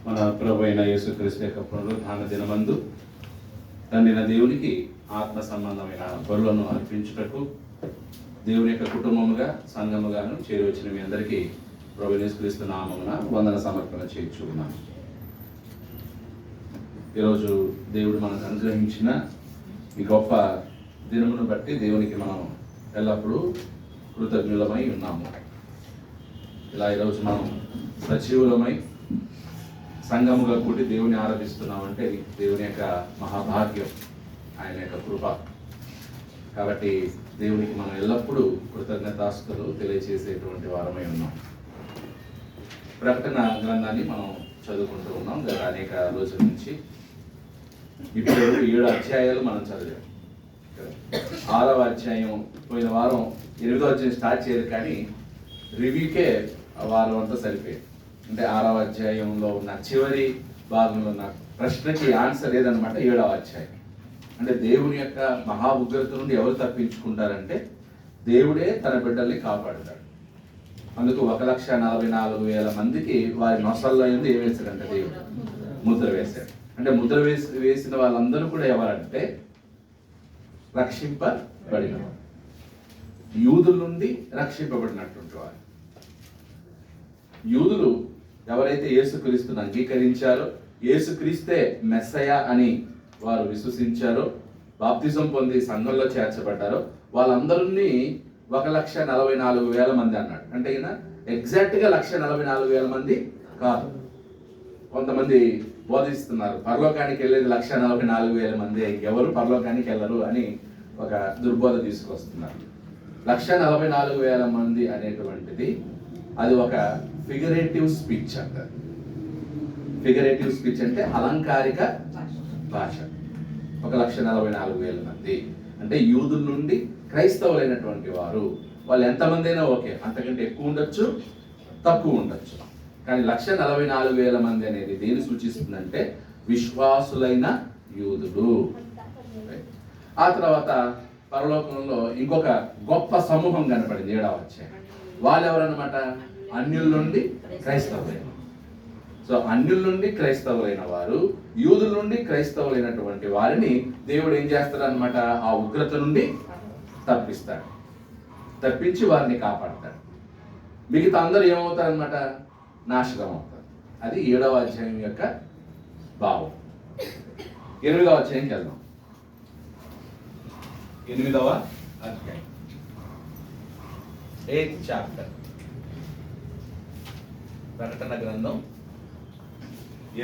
మన ప్రభు అయిన యేసుక్రీస్తు యొక్క పునరుద్ధాన దినమందు తండ్రిన దేవునికి ఆత్మ సంబంధమైన బలులను అర్పించుటకు దేవుని యొక్క కుటుంబముగా సంఘముగాను చేరి వచ్చిన మీ అందరికీ ప్రభు యేసుక్రీస్తు నామమున వందన సమర్పణ చేయించుకున్నాను. ఈరోజు దేవుడు మనకు అనుగ్రహించిన ఈ గొప్ప దినమును బట్టి దేవునికి మనం ఎల్లప్పుడూ కృతజ్ఞులమై ఉన్నాము. ఇలా ఈరోజు మనం సజీవులమై సంఘముగా కూడి దేవుని ఆరాధిస్తున్నామంటే దేవుని యొక్క మహాభాగ్యం, ఆయన యొక్క కృప. కాబట్టి దేవునికి మనం ఎల్లప్పుడూ కృతజ్ఞతాస్తులు తెలియచేసేటువంటి వారమై ఉన్నాం. ప్రకటన గ్రంథాన్ని మనం చదువుకుంటూ ఉన్నాం గత అనేక రోజుల నుంచి. ఇప్పుడు 7 అధ్యాయాలు మనం చదివాం. 6వ అధ్యాయం పోయిన వారం 8వ అధ్యాయం స్టార్ట్ చేయరు, కానీ రివ్యూకే వారం అంతా సరిపోయింది. అంటే 6వ అధ్యాయంలో ఉన్న చివరి భాగంలో ఉన్న ప్రశ్నకి ఆన్సర్ ఏదనమాట 7వ అధ్యాయం. అంటే దేవుని యొక్క మహా ఉగ్రత నుండి ఎవరు తప్పించుకుంటారంటే దేవుడే తన బిడ్డల్ని కాపాడుతాడు. అందుకు 1,44,000 మందికి వారి నొసల్లో ఏం వేశాడంటే దేవుడు ముద్ర వేశాడు. అంటే ముద్ర వేసిన వాళ్ళందరూ కూడా ఎవరంటే రక్షింపబడిన యూదుల నుండి రక్షింపబడినటువంటి వారు. యూదులు ఎవరైతే యేసుక్రీస్తుని అంగీకరించారో, యేసుక్రీస్తే మెస్సయా అని వారు విశ్వసించారో, బాప్తిజం పొంది సంఘంలో చేర్చబడ్డారో వాళ్ళందరినీ 1,44,000 మంది అన్నాడు. అంటే ఈయన ఎగ్జాక్ట్గా 1,44,000 మంది కాదు. కొంతమంది బోధిస్తున్నారు పరలోకానికి వెళ్ళేది 1,44,000 మంది, ఎవరు పరలోకానికి వెళ్ళరు అని ఒక దుర్బోధ తీసుకొస్తున్నారు. 1,44,000 మంది అనేటువంటిది అది ఒక ఫిగరేటివ్ స్పీచ్ అంటారు. ఫిగరేటివ్ స్పీచ్ అంటే అలంకారిక భాష. 1,44,000 మంది అంటే యూదుల నుండి క్రైస్తవులైనటువంటి వారు. వాళ్ళు ఎంతమంది అయినా ఓకే, అంతకంటే ఎక్కువ ఉండొచ్చు, తక్కువ ఉండొచ్చు. కానీ 1,44,000 మంది అనేది దేని సూచిస్తుందంటే విశ్వాసులైన యూదులు. ఆ తర్వాత పరలోకంలో ఇంకొక గొప్ప సమూహం కనపడింది 7వ అధ్యాయం. వాళ్ళు ఎవరన్నమాట? అన్యుల నుండి క్రైస్తవులైన. సో అన్యుల నుండి క్రైస్తవులైన వారు, యూదుల నుండి క్రైస్తవులైనటువంటి వారిని దేవుడు ఏం చేస్తాడు అనమాట? ఆ ఉగ్రత నుండి తప్పిస్తాడు, తప్పించి వారిని కాపాడతాడు. మిగతా అందరూ ఏమవుతారనమాట? నాశనం అవుతారు. అది 7వ అధ్యాయం యొక్క భావం. 8వ అధ్యాయంకి వెళ్దాం. 8వ అధ్యాయం 8th చాప్టర్, ప్రకటన గ్రంథం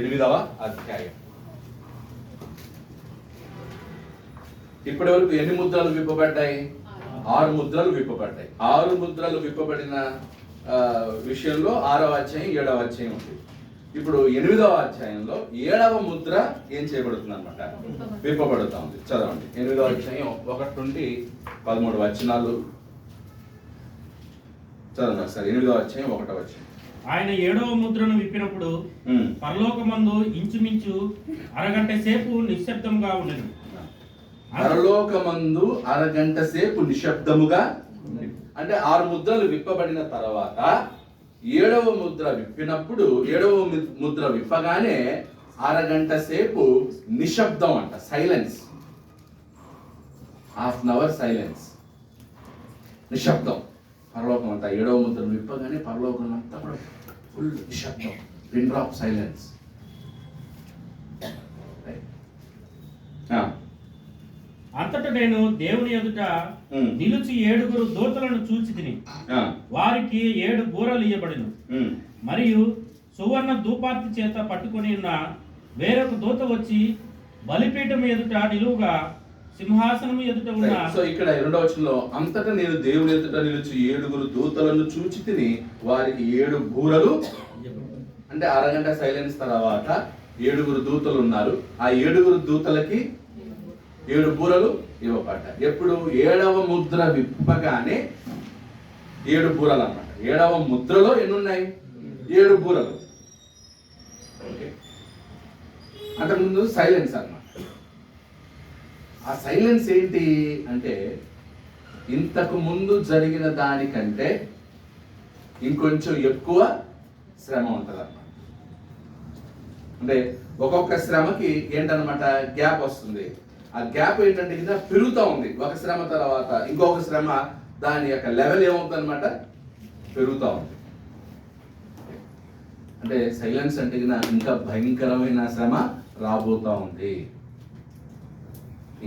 8వ అధ్యాయం. ఇప్పటి వరకు ఎన్ని ముద్రలు విప్పబడ్డాయి? 6 ముద్రలు విప్పబడ్డాయి. 6 ముద్రలు విప్పబడిన విషయంలో 6వ అధ్యాయం 7వ అధ్యాయం ఉంది. ఇప్పుడు 8వ అధ్యాయంలో 7వ ముద్ర ఏం చేయబడుతుంది అనమాట? విప్పబడుతూ ఉంది. చదవండి. 8వ అధ్యాయం 1 నుండి 13 వచనాలు చదవండి ఒకసారి. 8వ అధ్యాయం 1వ వచనం. ఆయన 7వ ముద్రను విప్పినప్పుడు పరలోకమందు ఇంచుమించు అరగంట సేపు నిశ్శబ్దముగా ఉన్నది. పరలోకమందు అరగంట సేపు నిశ్శబ్దముగా. అంటే 6 ముద్రలు విప్పబడిన తర్వాత 7వ ముద్ర విప్పినప్పుడు, 7వ ముద్ర విప్పగానే అరగంట సేపు నిశ్శబ్దం అంట, సైలెన్స్. ½ an hour సైలెన్స్, నిశ్శబ్దం. పరలోకం అంతా 7వ ముద్ర విప్పగానే పరలోకం అంతా కూడా ఫుల్ నిశ్శబ్దం, పిన్ డ్రాప్ సైలెన్స్. అంతటా నేను దేవుని ఎదుట నిలిచి 7 దూతలను చూచి తిని, వారికి 7 బూరలు ఇయ్యబడిను. మరియు సువర్ణ ధూపార్తి చేత పట్టుకొని ఉన్న వేరొక దూత వచ్చి బలిపీఠం ఎదుట నిలువుగా సింహాసనం ఎదుట ఉన్న. సో ఇక్కడ 2వ వచనంలో అంతటా నేను దేవుని ఎదుట నిలిచి 7 దూతలను చూచి తిని వారికి 7 బూరలు. అంటే అరగంట సైలెన్స్ తర్వాత 7 దూతలు ఉన్నారు. ఆ 7 దూతలకి 7 బూరలు ఇవ్వబడ్డాయి. ఎప్పుడు? 7వ ముద్ర విప్పగానే 7 బూరలు అన్నమాట. 7వ ముద్రలో ఎన్ని ఉన్నాయి? 7 బూరలు. ఓకే, అంతకుముందు సైలెన్స్ అన్నమాట. ఆ సైలెన్స్ ఏంటి అంటే ఇంతకు ముందు జరిగిన దానికంటే ఇంకొంచెం ఎక్కువ శ్రమ ఉంటుంది అన్నమాట. అంటే ఒక్కొక్క శ్రమకి ఏంటన్నమాట గ్యాప్ వస్తుంది. ఆ గ్యాప్ ఏంటంటే కింద పెరుగుతూ ఉంది. ఒక శ్రమ తర్వాత ఇంకొక శ్రమ, దాని యొక్క లెవెల్ ఏమవుతుంది అనమాట, పెరుగుతూ ఉంది. అంటే సైలెన్స్ అంటే ఇంకా భయంకరమైన శ్రమ రాబోతూ ఉంది,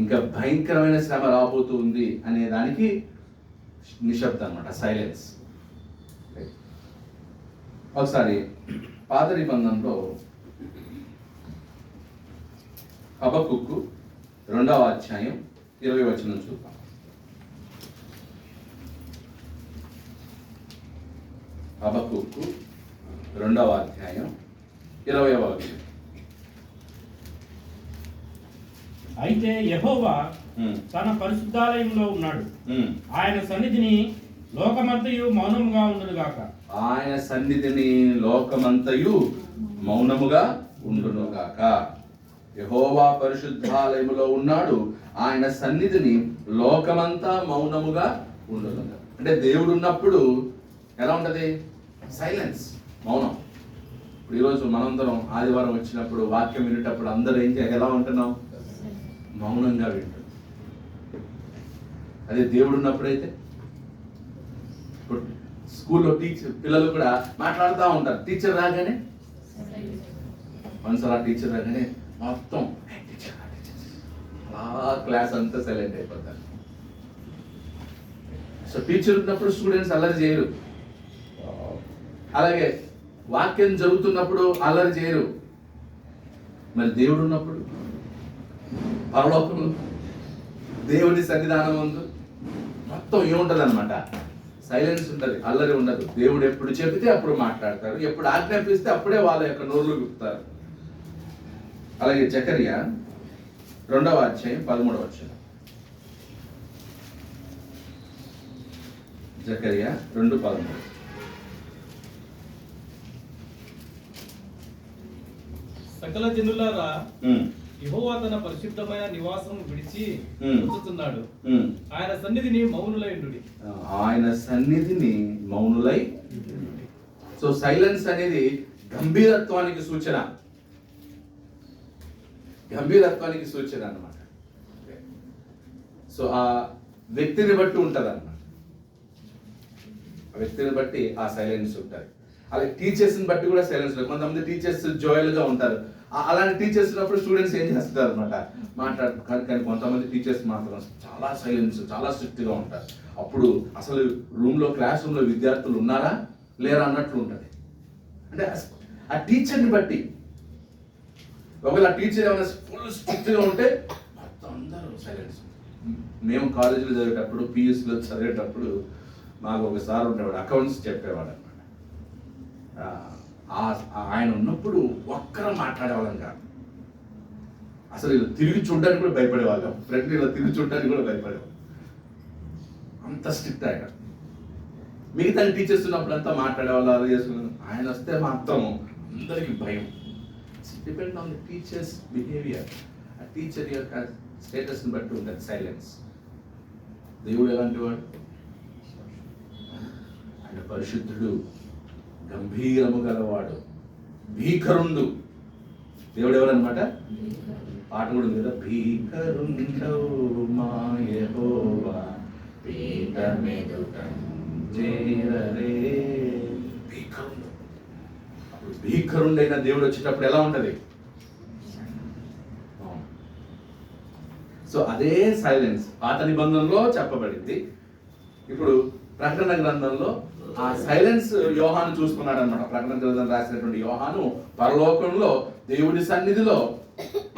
ఇంకా భయంకరమైన శ్రమ రాబోతూ ఉంది అనే దానికి నిశ్శబ్దం అనమాట సైలెన్స్. ఒకసారి పాత నిబంధనలో హబక్కుకు 2వ అధ్యాయం 20వ వచనం చూద్దాం. హబక్కుకు 2వ అధ్యాయం 20వ వచనం. అయితే యెహోవా తన పరిశుద్ధాలయంలో ఉన్నాడు, ఆయన సన్నిధిని లోకమంతయు మౌనముగా ఉండునుగాక. ఆయన సన్నిధిని లోకమంతయు మౌనముగా ఉండునుగాక. యెహోవా పరిశుద్ధాలయములో ఉన్నాడు, ఆయన సన్నిధిని లోకమంతా మౌనముగా ఉండునుగాక. అంటే దేవుడు ఉన్నప్పుడు ఎలా ఉంటది? సైలెన్స్, మౌనం. ఇప్పుడు ఈరోజు మనందరం ఆదివారం వచ్చినప్పుడు వాక్యం వినేటప్పుడు అందరూ ఎలా ఉంటున్నాం? మౌనంగా వింటాం. అదే దేవుడు ఉన్నప్పుడైతే, ఇప్పుడు స్కూల్లో పిల్లలు కూడా మాట్లాడుతూ ఉంటారు. టీచర్ రాగానే మనసులా టీచర్ రాగానే మొత్తం అలా క్లాస్ అంతా సైలెంట్ అయిపోతారు. సో టీచర్ ఉన్నప్పుడు స్టూడెంట్స్ అల్లరి చేయరు, అలాగే వాక్యం జరుగుతున్నప్పుడు అల్లరి చేయరు. మరి దేవుడు ఉన్నప్పుడు పరలోకంలో దేవుడి సన్నిధానం ఉంది, మొత్తం ఏముంటది అనమాట, సైలెన్స్ ఉంటుంది, అల్లరి ఉండదు. దేవుడు ఎప్పుడు చెబితే అప్పుడు మాట్లాడతారు, ఎప్పుడు ఆజ్ఞాపిస్తే అప్పుడే వాళ్ళ యొక్క నోర్లు విప్పుతారు. అలాగే జకరియా 2వ అధ్యాయం 13వ వచనం. జకరియా 2:13. సకల జనులారా, యెహోవా తన పరిశుద్ధమైన నివాసం విడిచి వచ్చుచున్నాడు, ఆయన సన్నిధిని మౌనులై ఉండుడి. ఆయన సన్నిధిని మౌనులై. సో సైలెన్స్ అనేది గంభీరత్వానికి సూచన, గంభీరత్వానికి సూచన అన్నమాట. సో ఆ వ్యక్తిని బట్టి ఉంటుంది అన్నమాట, ఆ వ్యక్తిని బట్టి ఆ సైలెన్స్ ఉంటుంది. అలాగే టీచర్స్ని బట్టి కూడా సైలెన్స్ ఉంటుంది. కొంతమంది టీచర్స్ జోయల్గా ఉంటారు, అలాంటి టీచర్స్ ఉన్నప్పుడు స్టూడెంట్స్ ఏం చేస్తారు అనమాట, మాట్లాడుతారు. కానీ కొంతమంది టీచర్స్ మాత్రం చాలా సైలెన్స్, చాలా స్ట్రిక్ట్గా ఉంటారు. అప్పుడు అసలు క్లాస్ రూమ్లో విద్యార్థులు ఉన్నారా లేరా అన్నట్లు ఉంటుంది. అంటే ఆ టీచర్ని బట్టి, ఒకవేళ ఆ టీచర్ ఏమైనా ఫుల్ స్ట్రిక్ట్గా ఉంటే మొత్తం అందరూ సైలెన్స్. మేము కాలేజీలో చదివేటప్పుడు, పియూసీలో చదివేటప్పుడు మాకు ఒక సార్ ఉండేవాడు, అకౌంట్స్ చెప్పేవాడు అనమాట. ఆయన ఉన్నప్పుడు ఒక్కరు మాట్లాడేవాళ్ళం కాదు, అసలు ఇలా తిరిగి చూడడానికి కూడా భయపడేవాళ్ళం. ఫ్రెండ్ ఇలా తిరిగి చూడడానికి కూడా భయపడేవాళ్ళం, అంత స్ట్రిక్ట్ ఆయన. మిగతా టీచర్స్ ఉన్నప్పుడు అంతా మాట్లాడేవాళ్ళు, అలా చేసుకున్నాను. ఆయన వస్తే మాత్రం అందరికీ భయం. Depend on the teachers behaviour, ఆ టీచర్ యొక్క స్టేటస్ని బట్టి ఉంటుంది సైలెన్స్. దేవుడు ఎలాంటి వాడు? ఆయన పరిశుద్ధుడు, గంభీరము గలవాడు, భీకరుండు. దేవుడు ఎవరన్నమాట? పాట కూడా ఉంది కదా, భీకరుండవు మా యెహోవా పీఠమెదుట చేరరే. భీకరుండు. అప్పుడు భీకరుండైన దేవుడు వచ్చేటప్పుడు ఎలా ఉంటది? సో అదే సైలెన్స్ పాత నిబంధనలో చెప్పబడింది. ఇప్పుడు ప్రకటన గ్రంథంలో ఆ సైలెన్స్ యోహాను చూసుకున్నాడు అనమాట. ప్రకటన గ్రంథం రాసినటువంటి యోహాను పరలోకంలో దేవుడి సన్నిధిలో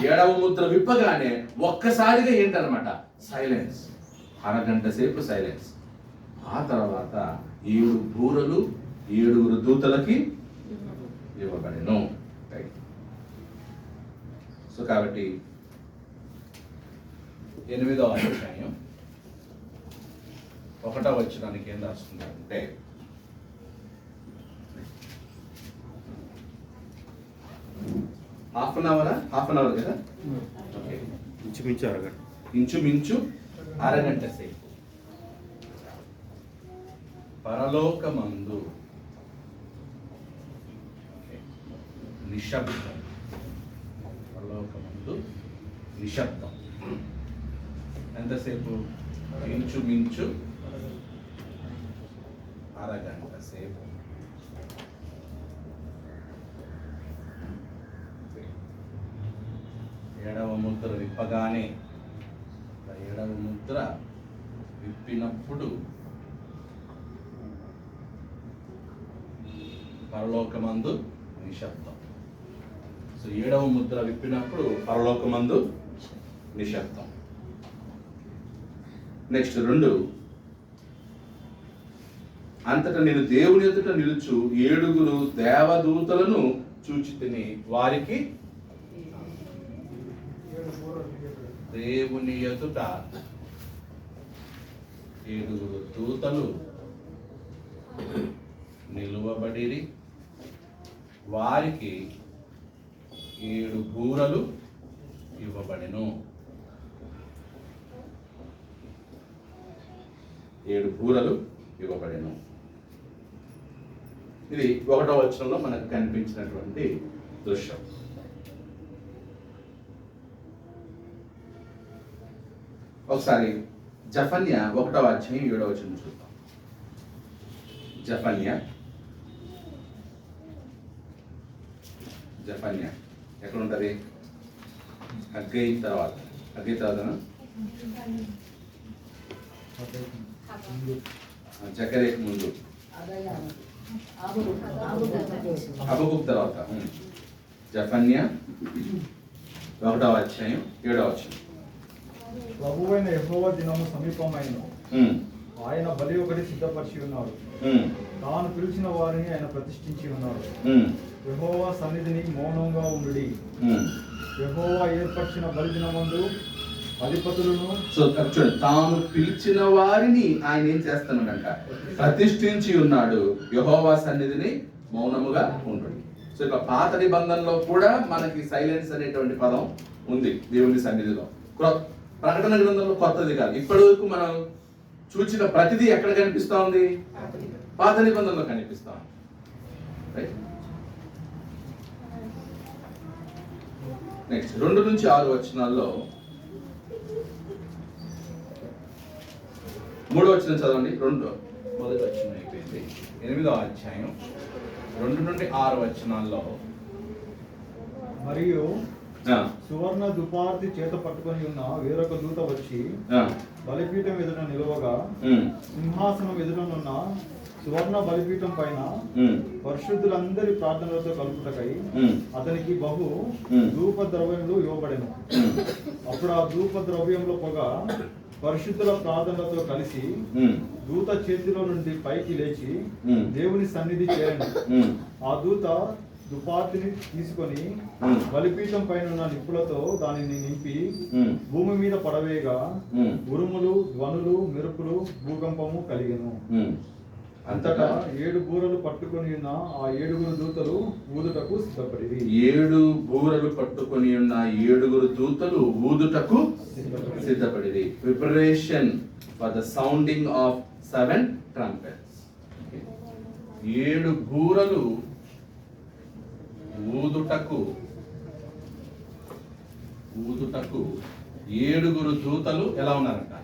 7వ ముద్ర విప్పగానే ఒక్కసారిగా ఏంటనమాట, సైలెన్స్. అరగంట సేపు సైలెన్స్. ఆ తర్వాత 7 బూరలు 7 దూతలకి ఇవ్వబడెను. సో కాబట్టి 8వ అధ్యాయం 1వ వచనానికి ఏం రాసుకున్నారంటే, హాఫ్ అన్ అవర్ కదా, ఇంచుమించు అరగంట సేపు పరలోకమందు నిశ్శబ్దం. నిశ్శబ్దం. ఎంతసేపు? ఇంచుమించు అరగంట సేపు. ఏడవ ముద్ర విప్పగానే, ఏడవ ముద్ర విప్పినప్పుడు పరలోకమందు నిశ్శబ్దం. సో ఏడవ ముద్ర విప్పినప్పుడు పరలోకమందు నిశ్శబ్దం. నెక్స్ట్ 2, అంతటా నేను దేవుని ఎదుట నిలుచు 7 దేవదూతలను చూచితిని. వారికి దేవుని ఎదుట 7 దూతలు నిలువబడిరి. వారికి 7 బూరలు ఇవ్వబడెను. 7 బూరలు ఇవ్వబడెను. ఇది 1వ వచనంలో మనకు కనిపించినటువంటి దృశ్యం. ఒకసారి జఫన్యా 1వ అధ్యాయం 7వ వచనం చూద్దాం. జఫన్యా ఎక్కడ ఉంటుంది? హగ్గై తర్వాత జకరేకు ముందు, హబకుక్ తర్వాత. జఫన్యా 1వ అధ్యాయం 7వ వచనం. ప్రభువైన యెహోవా దినము సమీపమైనను, ఆయన బలి ఒకటి సిద్ధపరిచి ఉన్నాడు. తాను పిలిచిన వారిని ఆయన ప్రతిష్ఠించి ఉన్నాడు. యెహోవా సన్నిధిని మౌనంగా ఉండుడి. యెహోవా ఏర్పరిచిన బలి దినమందు అధిపతులను, సో చూడండి, తాను పిలిచిన వారిని ఆయన ఏం చేస్తున్నాడంట? ప్రతిష్ఠించి ఉన్నాడు. యెహోవా సన్నిధిని మౌనముగా ఉండుడి. సో ఇక పాత నిబంధనలో కూడా మనకి సైలెన్స్ అనేటువంటి పదం ఉంది దేవుని సన్నిధిలో. ప్రకటన గ్రంథంలో కొత్తది కాదు. ఇప్పటి వరకు మనం చూచిన ప్రతిదీ ఎక్కడ కనిపిస్తా ఉంది? పాత నిబంధనలో కనిపిస్తా ఉంది. నెక్స్ట్ 2 నుంచి 6 వచనాల్లో 3వ వచనం చదవండి. మొదటి వచనం అయిపోయింది. 8వ అధ్యాయం 2 నుండి 6 వచనాల్లో, మరియు సువర్ణ దుపార్తి చేత పట్టుకొని ఉన్న వేరొక దూత వచ్చి బలిపీఠం ఎదుట నిలువగా, సింహాసనం ఎదుటనున్న సువర్ణ బలిపీఠం పైన పరిశుద్ధులందరి ప్రార్థనలతో కలుపుటకై అతనికి బహు ధూప ద్రవ్యములు ఇవ్వబడెను. అప్పుడు ఆ ధూప ద్రవ్యంలో పొగ పరిశుద్ధుల ప్రార్థనలతో కలిసి దూత చేతిలో నుండి పైకి లేచి దేవుని సన్నిధి చేరండి. ఆ దూత దుపార్తిని తీసుకొని బలిపీఠం పైన ఉన్న నిప్పులతో దానిని నింపి భూమి మీద పడవేగా ఉరుములు, ధ్వనులు, మెరుపులు, భూకంపము కలిగెను. అంతటా 7 బూరలు పట్టుకొని ఉన్న ఆ 7 దూతలు ఊదుటకు సిద్ధపడిరి. 7 బూరలు పట్టుకొని ఉన్న 7 దూతలు ఊదుటకు సిద్ధపడిరి. Preparation for the sounding of 7 trumpets. 7 బూరలు ఊదుటకు 7 దూతలు ఎలా ఉన్నారంట?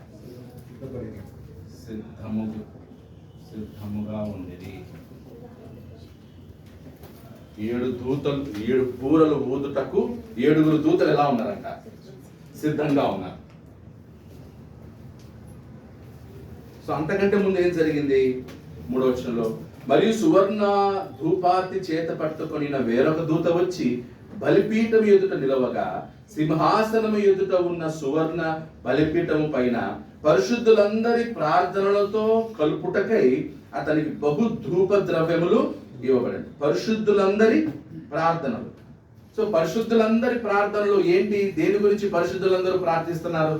సిద్ధముగా ఉండేది. 7 బూరలు ఊదుటకు 7 దూతలు ఎలా ఉన్నారంట? సిద్ధంగా ఉన్నారు. సో అంతకంటే ముందు ఏం జరిగింది? 3వ వచనంలో, మరియు సువర్ణ ధూపార్తి చేత పట్టుకొని వేరొక దూత వచ్చి బలిపీఠం ఎదుట నిలవగా, సింహాసనము ఎదుట ఉన్న సువర్ణ బలిపీఠము పైన పరిశుద్ధులందరి ప్రార్థనలతో కలుపుటకై అతనికి బహు ధూప ద్రవ్యములు ఇవ్వబడింది. పరిశుద్ధులందరి ప్రార్థనలు. సో పరిశుద్ధులందరి ప్రార్థనలు ఏంటి? దేని గురించి పరిశుద్ధులందరూ ప్రార్థిస్తున్నారు?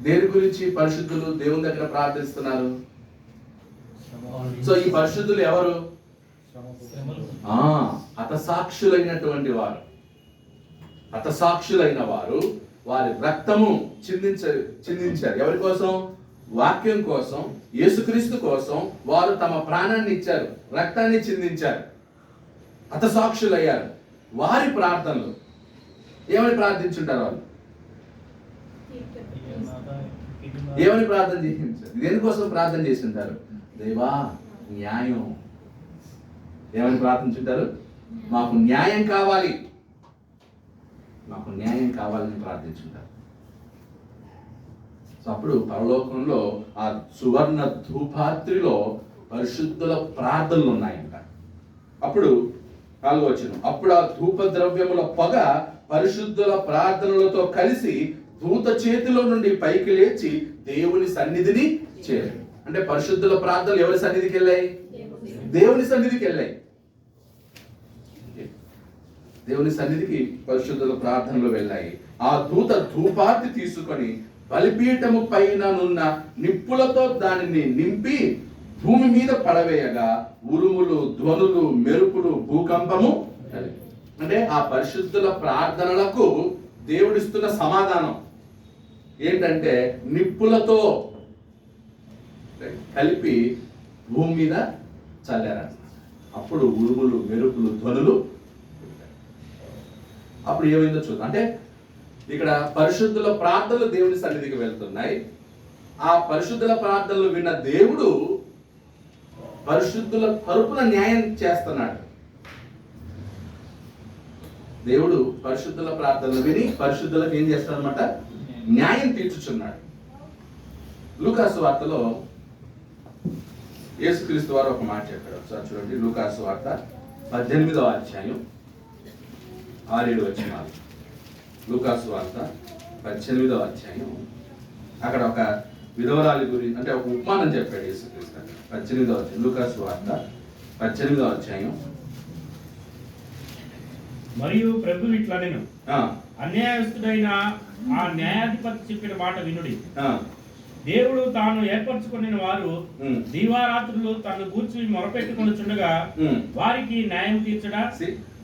దేని గురించి పరిశుద్ధులు దేవుని దగ్గర ప్రార్థిస్తున్నారు? సో ఈ పరిశుద్ధులు ఎవరు? హతసాక్షులైనటువంటి వారు. హతసాక్షులైన వారు వారి రక్తము చిందించారు. ఎవరి కోసం? వాక్యం కోసం, యేసుక్రీస్తు కోసం వారు తమ ప్రాణాన్ని ఇచ్చారు, రక్తాన్ని చిందించారు, హతసాక్షులయ్యారు. వారి ప్రార్థనలు ఏమని ప్రార్థించుంటారు వాళ్ళు? ఏమని ప్రార్థన చేసింటారు? దేనికోసం ప్రార్థన చేసింటారు? దేవా న్యాయం. ఏమని ప్రార్థించుంటారు? మాకు న్యాయం కావాలి, మాకు న్యాయం కావాలని ప్రార్థించుంటారు. సో అప్పుడు పరలోకంలో ఆ సువర్ణ ధూపాత్రిలో పరిశుద్ధుల ప్రార్థనలు ఉన్నాయంట. అప్పుడు 4వ వచనం, అప్పుడు ఆ ధూప ద్రవ్యముల పొగ పరిశుద్ధుల ప్రార్థనలతో కలిసి దూత చేతిలో నుండి పైకి లేచి దేవుని సన్నిధిని చేరాయి. అంటే పరిశుద్ధుల ప్రార్థనలు ఎవరి సన్నిధికి వెళ్ళాయి? దేవుని సన్నిధికి వెళ్ళాయి. దేవుని సన్నిధికి పరిశుద్ధుల ప్రార్థనలు వెళ్ళాయి. ఆ దూత ధూపార్తి తీసుకొని బలిపీఠము పైననున్న నిప్పులతో దానిని నింపి భూమి మీద పడవేయగా ఉరుములు, ధ్వనులు, మెరుపులు, భూకంపము కలిగి. అంటే ఆ పరిశుద్ధుల ప్రార్థనలకు దేవుడిస్తున్న సమాధానం ఏంటంటే నిప్పులతో కలిపి భూమి మీద చల్లారంట. అప్పుడు ఉరుములు, మెరుపులు, ధ్వనులు. అప్పుడు ఏమైందో చూద్దాం. అంటే ఇక్కడ పరిశుద్ధుల ప్రార్థనలు దేవుని సన్నిధికి వెళ్తున్నాయి. ఆ పరిశుద్ధుల ప్రార్థనలు విన్న దేవుడు పరిశుద్ధుల తరపున న్యాయం చేస్తున్నాడు. దేవుడు పరిశుద్ధుల ప్రార్థనలు విని పరిశుద్ధులకు ఏం చేస్తాడనమాట? న్యాయం తీర్చుచున్నాడు. లూకాసు వార్తలో యేసుక్రీస్తు వారు ఒక మాట చెప్పాడు. ఒకసారి చూడండి, లూకాసు వార్త 18వ అధ్యాయం 6-7 వచనాలు. లూకాసు వార్త 18వ అధ్యాయం. అక్కడ ఒక విధవరాలి గురించి, అంటే ఒక ఉపమానం చెప్పాడు యేసుక్రీస్తు. 18వ అధ్యాయం లూకాసు వార్త 18వ అధ్యాయం. మరియు ప్రభు ఇట్లా నేను అన్యాయస్తుడైన ఆ న్యాయాధిపతి చెప్పిన మాట వినుడి. దేవుడు తాను ఏర్పరచుకున్న వారు దీవారాత్రులు తను గూర్చి మొరపెట్టుకొనుచుండగా వారికి న్యాయం తీర్చడా?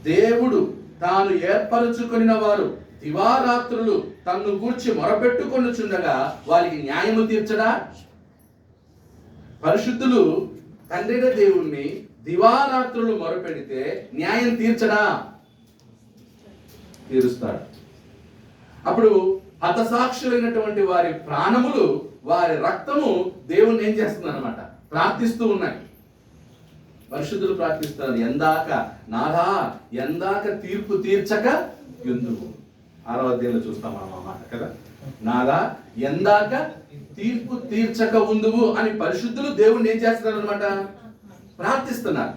దేవుడు తాను ఏర్పరచుకున్న వారు దివారాత్రులు తన్ను గూర్చి మొరపెట్టుకొనుచుండగా వారికి న్యాయము తీర్చడా? పరిశుద్ధులు తండ్రి దేవుణ్ణి దివారాత్రులు మొరపెడితే న్యాయం తీర్చడా? తీరుస్తాడు. అప్పుడు హతసాక్షులైనటువంటి వారి ప్రాణములు, వారి రక్తము దేవుణ్ణి ఏం చేస్తుంది అనమాట? ప్రార్థిస్తూ ఉన్నాయి. పరిశుద్ధులు ప్రార్థిస్తారు, ఎందాక నాదా ఎందాక తీర్పు తీర్చక ఎందుకు? 6వ అధ్యాయంలో చూస్తాం మనం ఆ మాట కదా. నాదా ఎందాక తీర్పు తీర్చక ఉందువు అని పరిశుద్ధులు దేవుణ్ణి ఏం చేస్తున్నారు అనమాట? ప్రార్థిస్తున్నారు.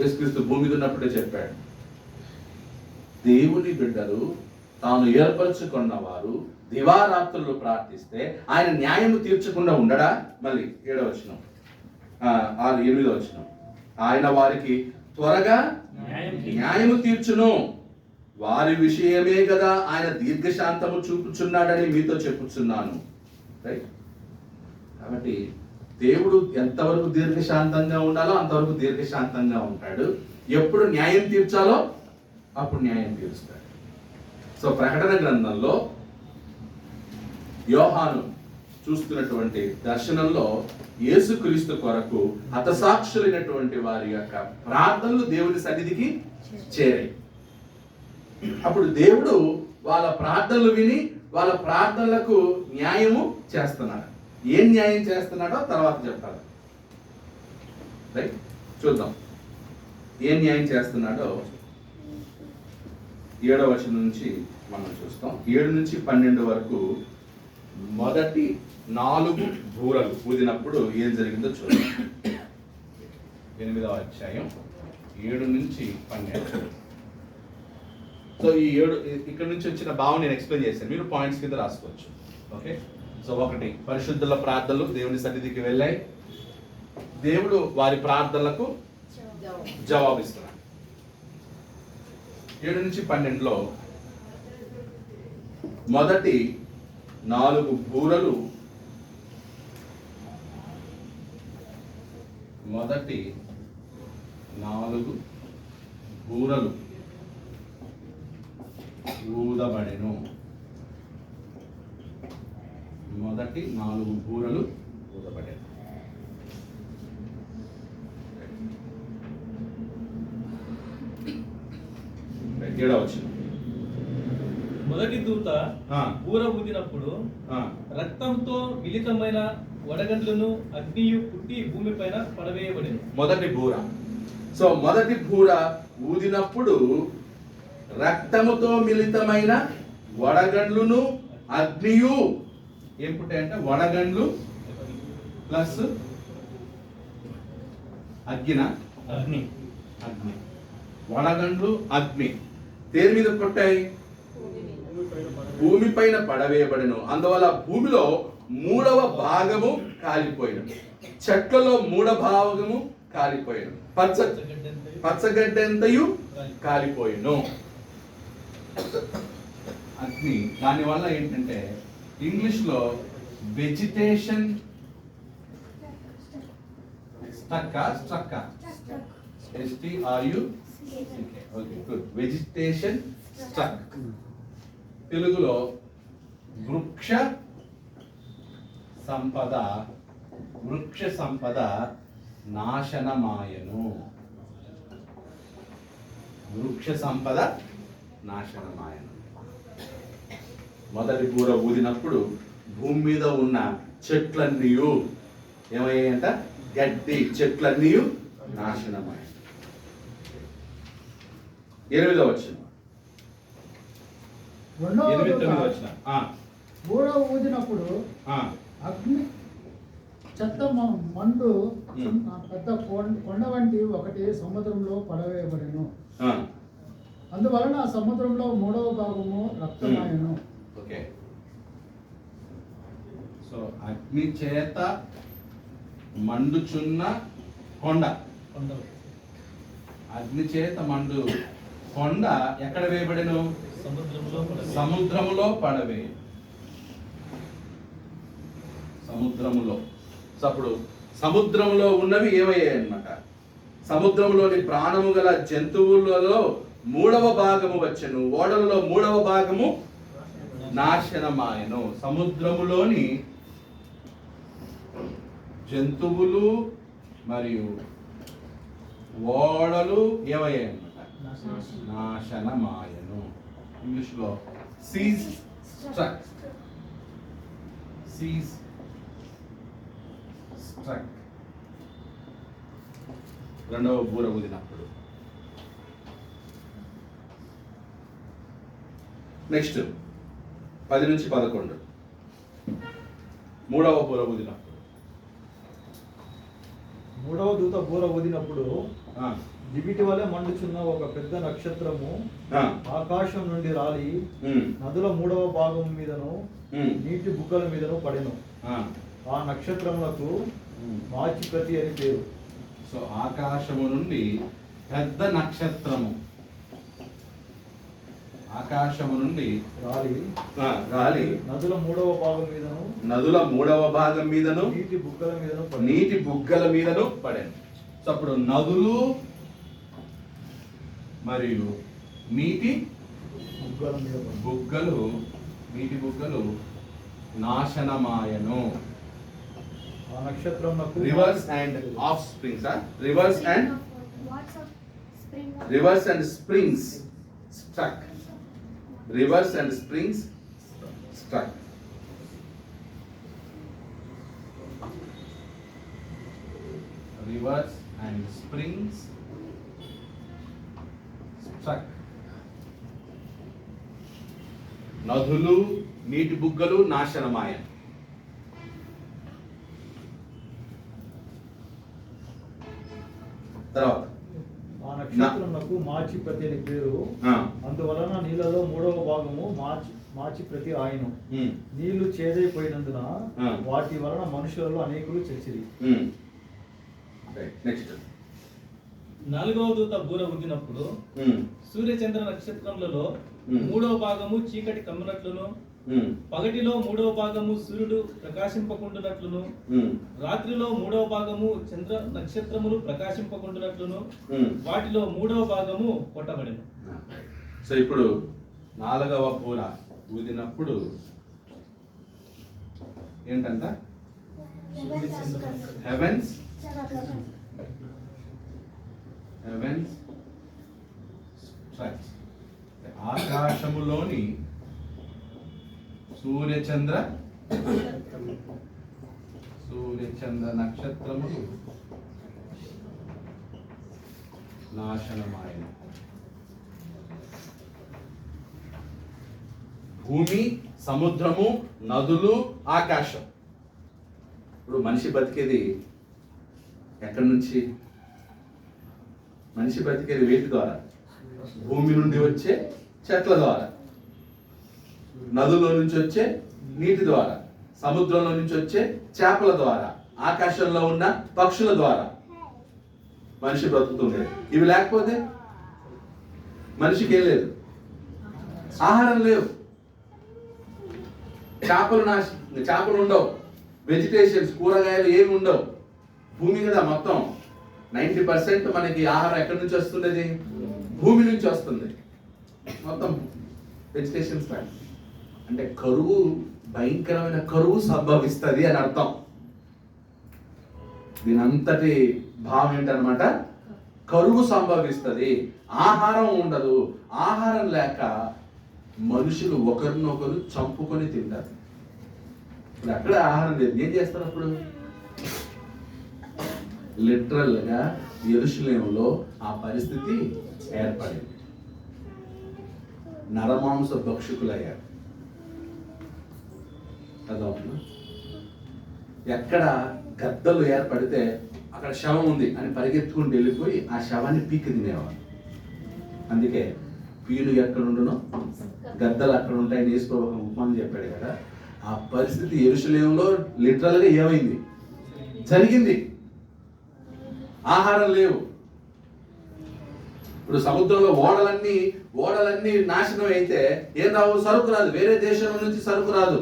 యేసుక్రీస్తు భూమి మీద ఉన్నప్పుడే చెప్పాడు, దేవుని బిడ్డలు తాను ఏర్పరచుకున్న వారు దివారాత్రులు ప్రార్థిస్తే ఆయన న్యాయము తీర్చకుండా ఉండడా? మళ్ళీ 7వ వచనం, 8వ వచనం, ఆయన వారికి త్వరగా న్యాయము తీర్చును, వారి విషయమే కదా ఆయన దీర్ఘశాంతము చూపుచున్నాడని మీతో చెప్పుచున్నాను. రైట్? కాబట్టి దేవుడు ఎంతవరకు దీర్ఘశాంతంగా ఉండాలో అంతవరకు దీర్ఘశాంతంగా ఉంటాడు. ఎప్పుడు న్యాయం తీర్చాలో అప్పుడు న్యాయం తీరుస్తాడు. సో ప్రకటన గ్రంథంలో యోహాను చూస్తున్నటువంటి దర్శనంలో యేసుక్రీస్తు కొరకు హతసాక్షులైనటువంటి వారి యొక్క ప్రార్థనలు దేవుని సన్నిధికి చేరాయి. అప్పుడు దేవుడు వాళ్ళ ప్రార్థనలు విని వాళ్ళ ప్రార్థనలకు న్యాయము చేస్తున్నాడు. ఏం న్యాయం చేస్తున్నాడో తర్వాత చెప్తాడు. రైట్? చూద్దాం ఏం న్యాయం చేస్తున్నాడో 7వ వచనం నుంచి మనం చూస్తాం. 7 నుంచి 12 వరకు మొదటి 4 బూరలు ఊదినప్పుడు ఏం జరిగిందో చూద్దాం. 8వ అధ్యాయం 7 నుంచి 12. సో ఈ 7 ఇక్కడ నుంచి వచ్చిన భావం నేను ఎక్స్ప్లెయిన్ చేశాను, మీరు పాయింట్స్ కింద రాసుకోవచ్చు. ఓకే. సో 1, పరిశుద్ధుల ప్రార్థనలు దేవుని సన్నిధికి వెళ్ళాయి. దేవుడు వారి ప్రార్థనలకు జవాబిస్తున్నాడు. 7 నుంచి 12లో మొదటి 4 బూరలు, మొదటి 4 బూరలు ఊదబడెను. మొదటి 4 బూరలు ఊదబడెను. ఏడవ వచనం, మొదటి దూత ఆ, బూర ఊదినప్పుడు ఆ. రక్తంతో మిళితమైన వడగండ్లను అగ్నియు పుట్టి భూమిపైన పడవేయబడింది. మొదటి బూర. సో మొదటి బూర ఊదినప్పుడు రక్తముతో మిళితమైన వడగండ్లును అగ్నియు ఏం పుట్టాయంటే వడగండ్లు ప్లస్ అగ్గిన అగ్ని అగ్ని వడగండ్లు అగ్ని దేని మీద కొట్టాయి? భూమి పైన పడవేయబడెను. అందువల్ల భూమిలో 3వ భాగము కాలిపోయిన, చెట్లలో 3వ భాగము కాలిపోయిన, పచ్చగడ్డంతయు కాలిపోయిను. అగ్ని దానివల్ల ఏంటంటే ఇంగ్లీష్ లో వెజిటేషన్ స్ట్రక్ వెజిటేషన్ స్ట్రక్. తెలుగులో వృక్ష సంపద నాశనమాయను. వృక్ష సంపద నాశనమాయను. మొదటి బూర ఊదినప్పుడు భూమి మీద ఉన్న చెట్లన్నీ ఏమయ్యాయంట? గడ్డి చెట్లన్నీ నాశనమాయ. 8వ వచనం. 8-9 వచనం. బూర ఊదినప్పుడు అగ్ని చెత్త మండు పెద్ద కొండ వంటి ఒకటి సముద్రంలో పడవేయబడెను. అందువలన ఆ సముద్రంలో 3వ భాగము రక్తమాయను. ఓకే. సో అగ్ని చేత మండుచున్న కొండ, అగ్ని చేత మండు కొండ ఎక్కడ వేయబడెను? సముద్రములో పడవే. సముద్రములో. సో అప్పుడు సముద్రములో ఉన్నవి ఏమయ్యాయి అన్నమాట? సముద్రంలోని ప్రాణము గల జంతువులలో 3వ భాగము వచ్చెను. ఓడలలో 3వ భాగము నాశనమాయను. సముద్రములోని జంతువులు మరియు ఓడలు ఏమయ్యాయి అన్నమాట? నాశనమాయను. ఇంగ్లీష్ లో సీజ్ స్ట్రక్. Seize struck. 2వ బూర ఊదినప్పుడు. నెక్స్ట్ 10-11. 3వ బూర ఊదినప్పుడు. 3వ దూత బూర ఊదినప్పుడు దివిటి వలె మండుచున్న ఒక పెద్ద నక్షత్రము ఆకాశం నుండి రాలి నదుల 3వ భాగం మీదను నీటి బుగ్గల మీదను పడెను. ఆ నక్షత్రములకు మాచిప్రతి అని పేరు. సో ఆకాశము నుండి పెద్ద నక్షత్రము ఆకాశము నుండి రాలి నదుల 3వ భాగం మీదను నీటి బుగ్గల మీదను పడాను. సో అప్పుడు నదులు మరియు నీటి బుగ్గలు నాశనమాయను. ఆ నక్షత్రమునకు rivers and of springs struck. Rivers and springs struck. Rivers and springs struck. నదులు నీటి బుగ్గలు నాశనమాయ. తర్వాత ఆ నక్షత్రమునకు మాచిప్రతి అని పేరు. అందువలన నీళ్ళలో 3వ భాగము మాచిప్రతి ఆయను. నీళ్లు చేదైపోయినందున వాటి వలన మనుషులలో అనేకులు చచ్చిరి. నెక్స్ట్ 4వ దూత బూర ఊదినప్పుడు సూర్యచంద్ర నక్షత్రములలో 3వ భాగము చీకటి కమ్మునట్లును పగటిలో 3వ భాగము సూర్యుడు ప్రకాశింపకుండునట్లును రాత్రిలో 3వ భాగము చంద్ర నక్షత్రములు ప్రకాశింపకుండునట్లును వాటిలో 3వ భాగము కొట్టబడెను. సో ఇప్పుడు 4వ బూర ఊదినప్పుడు ఏంటంట? హెవెన్స్ స్ట్రక్స్. ఆకాశములోని సూర్యచంద్ర నక్షత్రములు నాశనమాయన. భూమి, సముద్రము, నదులు, ఆకాశం. ఇప్పుడు మనిషి బతికేది ఎక్కడి నుంచి? మనిషి బతికేది వేటి ద్వారా? భూమి నుండి వచ్చే చెట్ల ద్వారా, నదుల్లో నుంచి వచ్చే నీటి ద్వారా, సముద్రంలో నుంచి వచ్చే చేపల ద్వారా, ఆకాశంలో ఉన్న పక్షుల ద్వారా మనిషి బ్రతుకుతుంది. ఇవి లేకపోతే మనిషికి ఏం లేదు, ఆహారం లేవు. చేపలు ఉండవు, వెజిటేషన్స్, కూరగాయలు ఏమి ఉండవు. భూమి కదా మొత్తం 90% మనకి ఆహారం ఎక్కడి నుంచి వస్తుంది? భూమి నుంచి వస్తుంది. మొత్తం వెజిటేషన్స్ అంటే కరువు, భయంకరమైన కరువు సంభవిస్తుంది అని అర్థం. దీని అంతటి భావం ఏంటనమాట? కరువు సంభవిస్తుంది, ఆహారం ఉండదు. ఆహారం లేక మనుషులు ఒకరినొకరు చంపుకొని తింటారు. ఇప్పుడు అక్కడ ఆహారం లేదు, ఏం చేస్తారు అప్పుడు? లిటరల్గా యెరూషలేములో ఆ పరిస్థితి ఏర్పడింది. నరమాంస భక్షకులయ్యారు. ఎక్కడ గద్దలు ఏర్పడితే అక్కడ శవం ఉంది అని పరిగెత్తుకుని వెళ్ళిపోయి ఆ శవాన్ని పీకి తినేవారు. అందుకే పీలు ఎక్కడ ఉండునో గద్దలు అక్కడ ఉంటాయని యేసుప్రభు ఉపమానం చెప్పాడు కదా. ఆ పరిస్థితి యెరూషలేములో లిటరల్గా ఏమైంది? జరిగింది. ఆహారం లేవు. ఇప్పుడు సముద్రంలో ఓడలన్నీ నాశనం అయితే ఏం రావు? సరుకు రాదు. వేరే దేశం నుంచి సరుకు రాదు,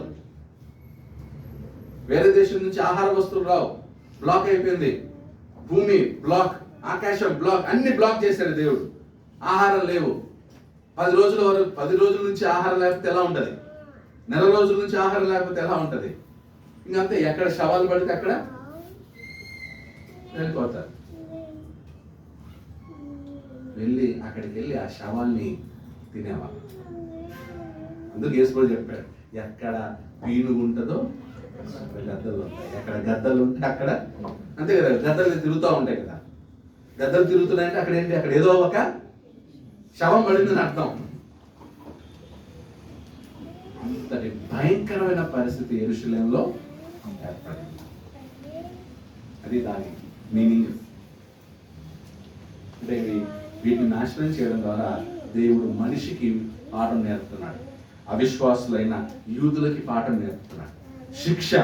వేరే దేశం నుంచి ఆహార వస్తువులు రావు. బ్లాక్ అయిపోయింది. భూమి బ్లాక్, ఆకాశం బ్లాక్, అన్ని బ్లాక్ చేశాడు దేవుడు. ఆహారం లేవు. 10 రోజుల నుంచి ఆహారం లేకపోతే ఎలా ఉంటుంది? నెల రోజుల నుంచి ఆహారం లేకపోతే ఎలా ఉంటుంది? ఇంకంతే, ఎక్కడ శవాలు పడితే అక్కడ వెళ్ళిపోతారు. అక్కడికి వెళ్ళి ఆ శవాల్ని తినేవాళ్ళు. అందుకు యేసు చెప్పాడు, ఎక్కడ పీనుగు ఉంటుందో గద్దలు ఉంటాయి, ఎక్కడ గద్దలు ఉంటే అక్కడ, అంతే కదా, గద్దలు తిరుగుతూ ఉంటాయి కదా. గద్దలు తిరుగుతున్నాయంటే అక్కడ ఏంటి? అక్కడ ఏదో ఒక శవం పడిందని అర్థం. అంతటి భయంకరమైన పరిస్థితి యెరూషలేములో ఏర్పడింది. అది దాని మీనింగ్. అంటే వీటిని నాశనం చేయడం ద్వారా దేవుడు మనిషికి పాఠం నేర్పుతున్నాడు. అవిశ్వాసులైన యూదులకి పాఠం నేర్పుతున్నాడు. శిక్ష.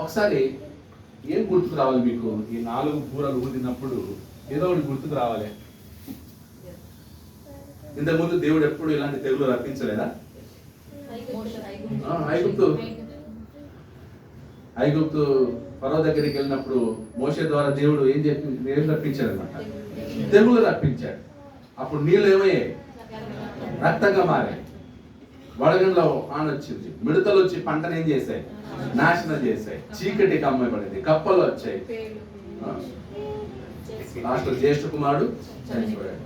ఒకసారి ఏం గుర్తుకు రావాలి మీకు? ఈ 4 బూరలు ఊదినప్పుడు ఏదో ఒకటి గుర్తుకు రావాలి. ఇంతకుముందు దేవుడు ఎప్పుడు ఇలాంటి తెగులు రప్పించలేదా? ఐగుప్తు ఫరో దగ్గరికి వెళ్ళినప్పుడు మోషే ద్వారా దేవుడు ఏం రప్పించాడు అనమాట? తెగులు రప్పించాడు. అప్పుడు నీళ్ళు ఏమయ్యాయి? రక్తంగా మారాయి. వడగండ్లో ఆనొచ్చింది, మిడతలు వచ్చి పంటను ఏం చేశాయి? నాశనం చేశాయి. చీకటి కమ్మ పడింది, కప్పలు వచ్చాయి. లాస్ట్ జ్యేష్ఠ కుమారుడు చనిపోయాడు.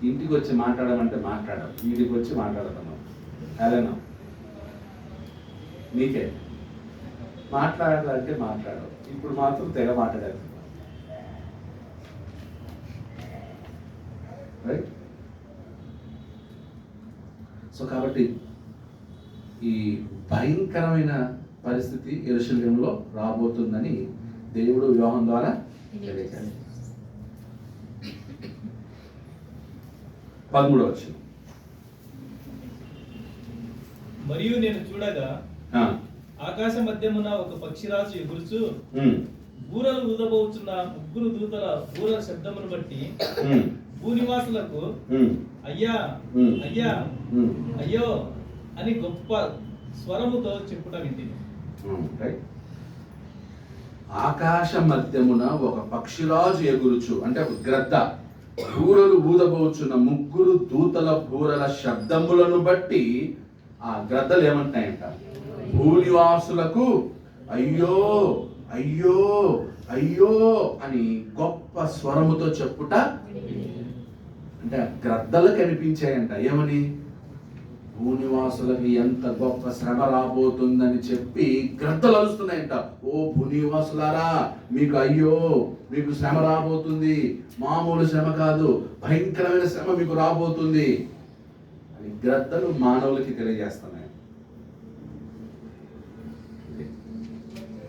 ఇంటికి వచ్చి మాట్లాడమంటే మాట్లాడవు, వీడికి వచ్చి మాట్లాడుతున్నావు. అదేనా? నీకే మాట్లాడాలంటే మాట్లాడవు. ఇప్పుడు మాత్రం తెగ మాట్లాడారు. రైట్? సో కాబట్టి ఈ భయంకరమైన పరిస్థితి యెరూషలేములో రాబోతుందని దేవుడు యోహాను ద్వారా తెలియజేశాడు. 13వ వచనం. మరియు నేను చూడగా ఆకాశ మధ్యమున ఒక పక్షిరాజు ఎగురుచు బూరలు ఊదబోచున్న 3 దూతల బూరల శబ్దమును బట్టి భూనివాసులకు అయ్యా అయ్యా అయ్యో అని గొప్ప స్వరముతో చెప్పుట వింటిని. ఆకాశ మధ్యమున ఒక పక్షిరాజు ఎగురుచు, అంటే ఒక గ్రద్ద, బూరలు ఊదబోచున్న 3 దూతల బూరల శబ్దములను బట్టి ఆ గ్రద్దలు ఏమంటాయంట? భూనివాసులకు అయ్యో అయ్యో అయ్యో అని గొప్ప స్వరముతో చెప్పుట అంటే గ్రద్దలకు కనిపించాయంట. ఏమని? భూనివాసులకి ఎంత గొప్ప శ్రమ రాబోతుందని చెప్పి గ్రద్దలు అరుస్తున్నాయంట. ఓ భూనివాసులారా, మీకు అయ్యో, మీకు శ్రమ రాబోతుంది, మామూలు శ్రమ కాదు, భయంకరమైన శ్రమ మీకు రాబోతుంది అని గ్రద్దలు మానవులకి తెలియజేస్తున్నాయి.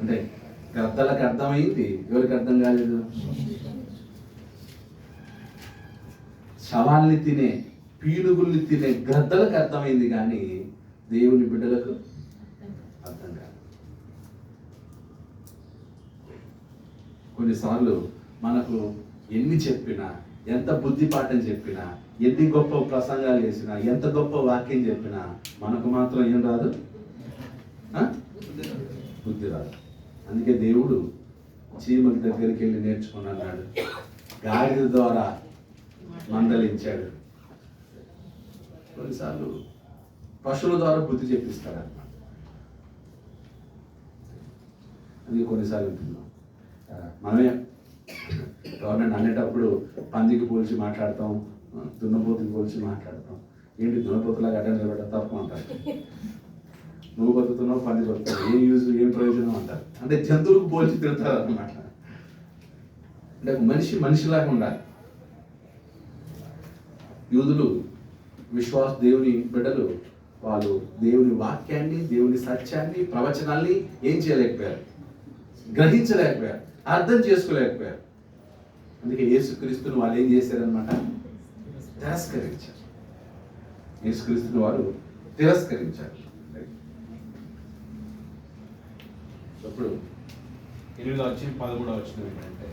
అంటే గ్రద్దలకు అర్థమైంది, ఎవరికి అర్థం కాలేదు? శవాల్ని తినే, పీనుగుల్ని తినే గ్రద్దలకు అర్థమైంది, కానీ దేవుని బిడ్డలకు అర్థం కాదు. కొన్నిసార్లు మనకు ఎన్ని చెప్పినా, ఎంత బుద్ధి పాఠం చెప్పినా, ఎన్ని గొప్ప ప్రసంగాలు చేసినా, ఎంత గొప్ప వాక్యం చెప్పినా మనకు మాత్రం ఏం రాదు? బుద్ధి రాదు. అందుకే దేవుడు చీమల దగ్గరికి వెళ్ళి నేర్చుకున్నాడు, గాడిద ద్వారా మందలించాడు. కొన్నిసార్లు పశువుల ద్వారా బుద్ధి చెప్పిస్తాడు అన్నమాట. అందుకే కొన్నిసార్లు మనమే గవర్నమెంట్ అనేటప్పుడు పందికి పోల్చి మాట్లాడతాం, దున్నపోతుకి పోల్చి మాట్లాడతాం. ఏంటి దున్నపోతులాగా అడ్డం నిలబడ్డా తప్పు అంటారు. నువ్వు బతుకుతున్నావు, పంది బతుకుతున్నావు, ఏం యూజ్, ఏం ప్రయోజనం అంటారు. అంటే జంతువులకు పోల్చి తిడతారు అన్నమాట. అంటే మనిషిలాగా ఉండాలి. యూదులు దేవుని బిడ్డలు, వాళ్ళు దేవుని వాక్యాన్ని, దేవుని సత్యాన్ని, ప్రవచనాల్ని ఏం చేయలేకపోయారు, గ్రహించలేకపోయారు, అర్థం చేసుకోలేకపోయారు. అందుకే యేసుక్రీస్తుని వాళ్ళు ఏం చేశారనమాట? తిరస్కరించారు. యేసుక్రీస్తుని వారు తిరస్కరించారు. ఇప్పుడు 8-13 ఏంటంటే,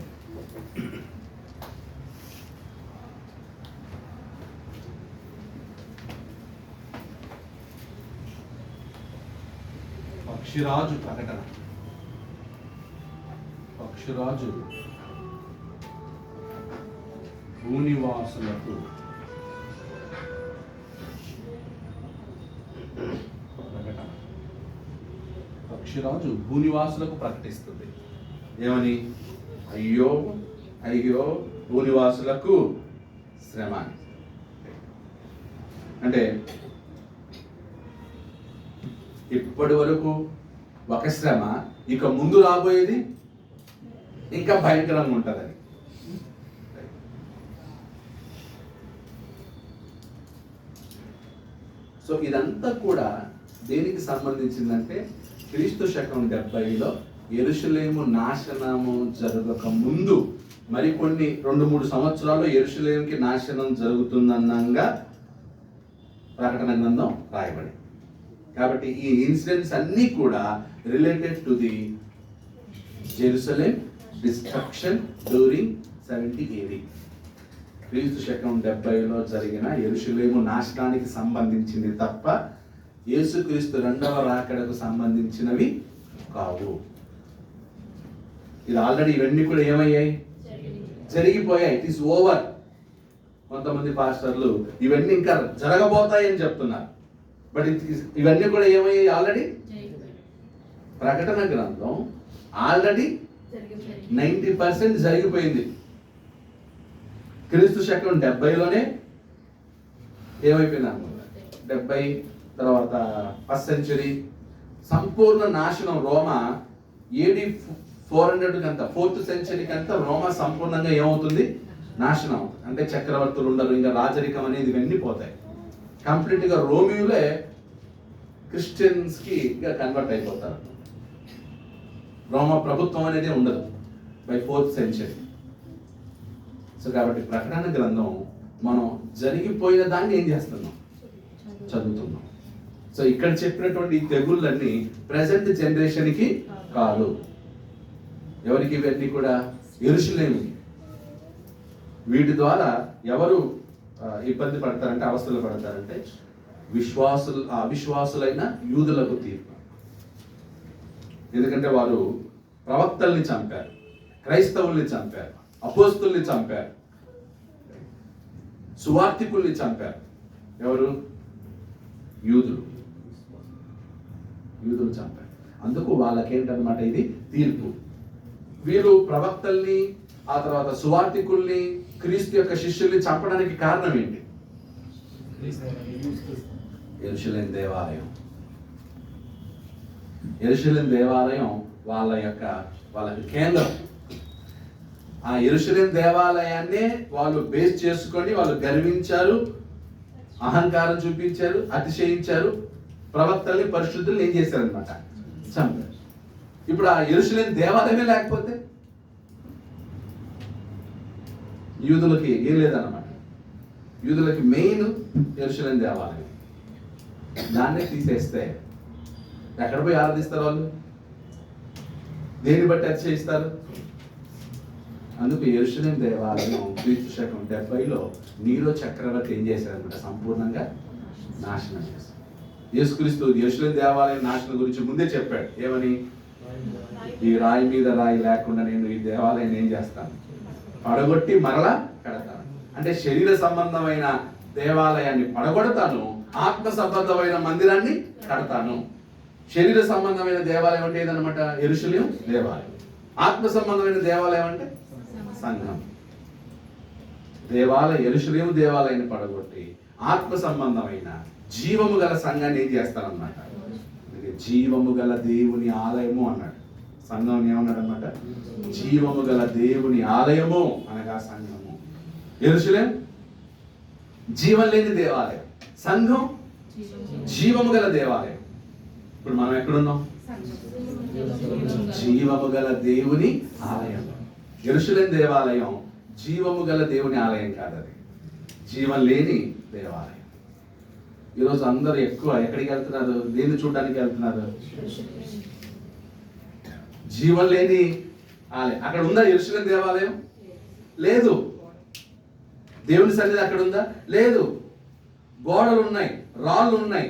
పక్షిరాజు ప్రకటన. పక్షిరాజు భూనివాసులకు ప్రకటన. పక్షిరాజు భూనివాసులకు ప్రకటిస్తుంది. ఏమని? అయ్యో అయ్యో భూనివాసులకు శ్రమ. అంటే ఇప్పటి వరకు ఒక శ్రమ, ఇక ముందు రాబోయేది ఇంకా భయంకరంగా ఉంటుందని. సో ఇదంతా కూడా దేనికి సంబంధించిందంటే, క్రీస్తు శకం 70లో యెరూషలేము నాశనము జరగక ముందు మరికొన్ని 2-3 సంవత్సరాల్లో యెరూషలేముకి నాశనం జరుగుతుందన్నంగా ప్రకటన గ్రంథం రాయబడి. కాబట్టి ఈ ఇన్సిడెంట్స్ అన్నీ కూడా related to the Jerusalem destruction during 70 AD. క్రీస్తు శకం 70లో జరిగిన యెరూషలేము నాశనానికి సంబంధించింది తప్ప యేసుక్రీస్తు 2వ రాకడకు సంబంధించినవి కావు. ఇది ఆల్రెడీ ఇవన్నీ కూడా ఏమయ్యాయి? జరిగిపోయాయి. It is over. కొంతమంది పాస్టర్లు ఇవన్నీ ఇంకా జరగబోతాయని చెప్తున్నారు. బట్ ఇవన్నీ కూడా ఏమయ్యాయి? ఆల్రెడీ. ప్రకటన గ్రంథం ఆల్రెడీ 90% జరిగిపోయింది. క్రీస్తు శకం 70లోనే ఏమైపోయింది అన్నమాట. 70 తర్వాత 1st century సంపూర్ణ నాశనం. రోమా AD 400 కంతా 4th century కంతా రోమా సంపూర్ణంగా ఏమవుతుంది? నాశనం. అంటే చక్రవర్తులు ఉండరు, ఇంకా రాజరికం అనేది ఇవన్నీ పోతాయి. కంప్లీట్గా రోమియులే క్రిస్టియన్స్కి ఇంకా కన్వర్ట్ అయిపోతారు. రోమా ప్రభుత్వం అనేది ఉండదు బై 4th century. సో కాబట్టి ప్రకటన గ్రంథం మనం జరిగిపోయిన దాన్ని ఏం చేస్తున్నాం? చదువుతున్నాం. సో ఇక్కడ చెప్పినటువంటి ఈ తెగుళ్ళన్నీ ప్రెసెంట్ జనరేషన్కి కాదు. ఎవరికి? ఇవన్నీ కూడా యెరూషలేముకి. వీటి ద్వారా ఎవరు ఇబ్బంది పడతారంటే, అవస్థలు పడతారంటే అవిశ్వాసులైన యూదులకు తీర్పు. ఎందుకంటే వారు ప్రవక్తల్ని చంపారు, క్రైస్తవుల్ని చంపారు, అపోస్తుల్ని చంపారు, సువార్తికుల్ని చంపారు. ఎవరు? యూదులు చంపారు. అందుకు వాళ్ళకేంటనమాట ఇది తీర్పు. వీరు ప్రవక్తల్ని, ఆ తర్వాత సువార్థికుల్ని, క్రీస్తు యొక్క శిష్యుల్ని చంపడానికి కారణం ఏంటి? యెరూషలేము దేవాలయం. యెరూషలేము దేవాలయం వాళ్ళకి కేంద్రం. ఆ యెరూషలేము దేవాలయాన్నే వాళ్ళు బేస్ చేసుకొని వాళ్ళు గర్వించారు, అహంకారం చూపించారు, అతిశయించారు, ప్రవక్తల్ని పరిశుద్ధుల్ని ఏం చేశారనమాట? చంపారు. ఇప్పుడు ఆ యెరూషలేము దేవాలయమే లేకపోతే యూదులకి ఏం లేదన్నమాట. యూదులకి మెయిన్ యెరూషలేము దేవాలయం. దాన్నే తీసేస్తే ఎక్కడ పోయి ఆరాధిస్తారు వాళ్ళు? దేన్ని బట్టి అతిశయిస్తారు? అందుకు యెరూషలేము దేవాలయం క్రీస్తు శకం 70లో నీరో చక్రవర్తి ఏం చేశారనమాట? సంపూర్ణంగా నాశనం చేశారు. యేసుక్రీస్తు యెరూషలేము దేవాలయం నాశనం గురించి ముందే చెప్పాడు. ఏమని? ఈ రాయి మీద రాయి లేకుండా నేను ఈ దేవాలయాన్ని ఏం చేస్తాను? పడగొట్టి మరలా కడతాను. అంటే శరీర సంబంధమైన దేవాలయాన్ని పడగొడతాను, ఆత్మ సంబంధమైన మందిరాన్ని కడతాను. శరీర సంబంధమైన దేవాలయం అంటే ఏదన్నమాట? యెరూషలేము దేవాలయం. ఆత్మ సంబంధమైన దేవాలయం అంటే సంఘం. యెరూషలేము దేవాలయాన్ని పడగొట్టి ఆత్మ సంబంధమైన జీవము గల సంఘాన్ని ఏం చేస్తానన్నమాట? జీవము గల దేవుని ఆలయము అన్నాడు. సంఘం ఏమన్నాడు అనమాట? జీవము గల దేవుని ఆలయము అనగా సంఘము. యెరూషలేము జీవం లేని దేవాలయం, సంఘం జీవము గల దేవాలయం. ఇప్పుడు మనం ఎక్కడున్నాం? జీవము గల దేవుని ఆలయం. యెరూషలేము దేవాలయం జీవము గల దేవుని ఆలయం కాదు, అది జీవం లేని దేవాలయం. ఈరోజు అందరూ ఎక్కువ ఎక్కడికి వెళ్తున్నారు? దేన్ని చూడడానికి వెళ్తున్నారు? జీవం లేని ఆలయం. అక్కడ ఉందా యెరూషలేము దేవాలయం? లేదు. దేవుని సన్నిధి అక్కడ ఉందా? లేదు. గోడలు ఉన్నాయి, రాళ్ళు ఉన్నాయి.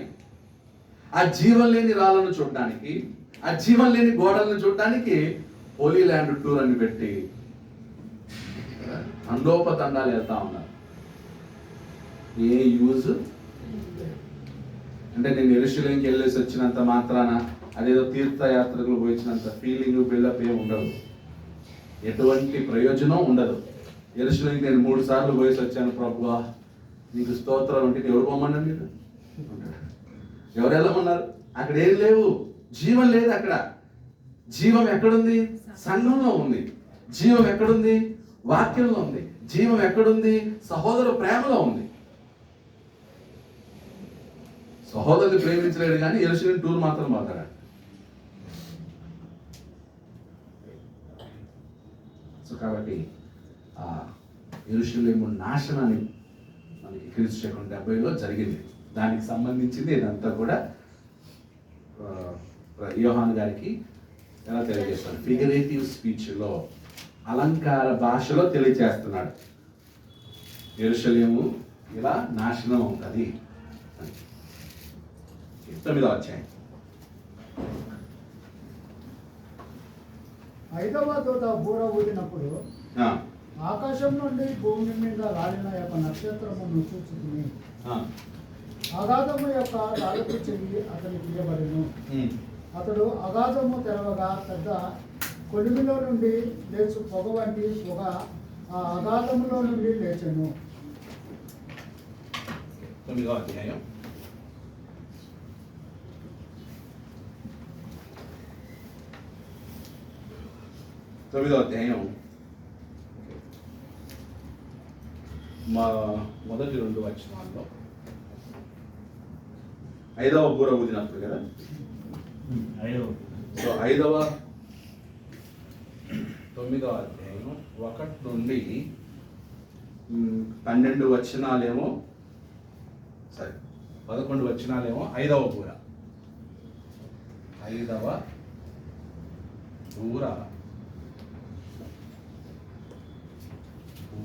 ఆ జీవం లేని రాళ్ళను చూడడానికి, ఆ జీవం లేని గోడలను చూడడానికి హోలీ ల్యాండ్ టూర్ అని పెట్టి తండోపతండాలు వెళ్తా ఉన్నారు. ఏ యూజ్? అంటే నేను యెరూషలేముకి వెళ్ళేసి వచ్చినంత మాత్రాన అదేదో తీర్థయాత్రకులు పోయించినంత ఫీలింగ్, బిల్డప్ ఏమి ఉండదు. ఎటువంటి ప్రయోజనం ఉండదు. యెరూషలేముకి నేను 3 సార్లు పోయేసి వచ్చాను ప్రభువా, నీకు స్తోత్రాలు అంటే ఎవరు పోమన్నారు? మీరు ఎవరు వెళ్ళమన్నారు? అక్కడ ఏం లేవు, జీవం లేదు. అక్కడ జీవం ఎక్కడుంది? సంఘంలో ఉంది. జీవం ఎక్కడుంది? వాక్యంలో ఉంది. జీవం ఎక్కడుంది? సహోదర ప్రేమలో ఉంది. సహోదరుని ప్రేమించలేడు కానీ యెరూషలేము టూర్ మాత్రం పోతాడు. సో కాబట్టి ఆ యెరూషలేము నాశనాన్ని మనకి క్రీస్తు శకం 70లో జరిగింది. దానికి సంబంధించింది ఇదంతా కూడా యోహాను గారికి ఎలా తెలియజేస్తాడు? ఫిగరేటివ్ స్పీచ్లో, అలంకార భాషలో తెలియజేస్తున్నాడు. యెరూషలేము ఇలా నాశనం అవుతుంది. 9వ అధ్యాయం. 5వ దూత బూర ఊదినప్పుడు ఆకాశం నుండి భూమి మీద రాలిన యొక్క నక్షత్రమును చూచుకుని అగాధము యొక్క తాలూకు చెవి అతనికి ఇయ్యబడెను. అతడు అగాధము తెరవగా పెద్ద కొలిమిలో నుండి లేచు పొగ వంటి పొగ ఆ అగాధములో నుండి లేచెను. 9వ అధ్యాయం. మా మొదటి 2 వచనాల్లో 5వ బూర ఊదినప్పుడు కదా. సో 9వ అధ్యాయం 1 నుండి 12 వచనాలేమో, సరే 11 వచనాలేమో 5వ బూర. 5వ బూర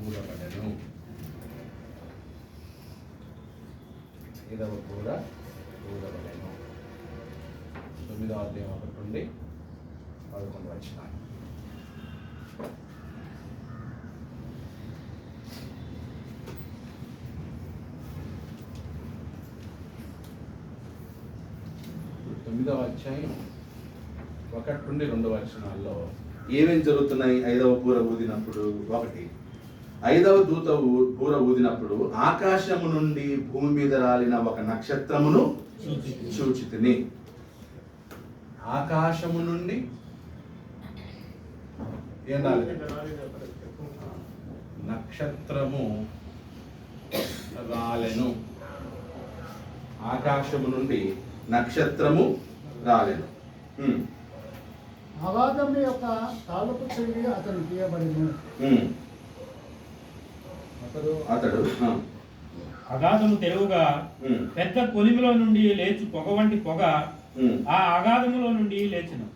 ఊరబడెను. 5వ బూర ఊరబడెను. 9వ అధ్యాయం 1 నుండి 11 వచనాలు. తొమ్మిదవ అధ్యాయం ఒకటి నుండి 2 వచనాల్లో ఏమేం జరుగుతున్నాయి? 5వ బూర ఊదినప్పుడు, 1 5వ దూత బూర ఊదినప్పుడు ఆకాశము నుండి భూమి మీద రాలిన ఒక నక్షత్రమును చూచితిని. ఆకాశము నుండి ఏం రాలేదు? నక్షత్రము రాలెను. ఆకాశము నుండి నక్షత్రము రాలెను. అగాధము యొక్క తాళపు చెవి అతనికి తీయబడిను. అతడు అగాధము తెరువుగా పెద్ద కొలిమిలో నుండి లేచు పొగ వంటి పొగ ఆ అగాధములో నుండి లేచెను.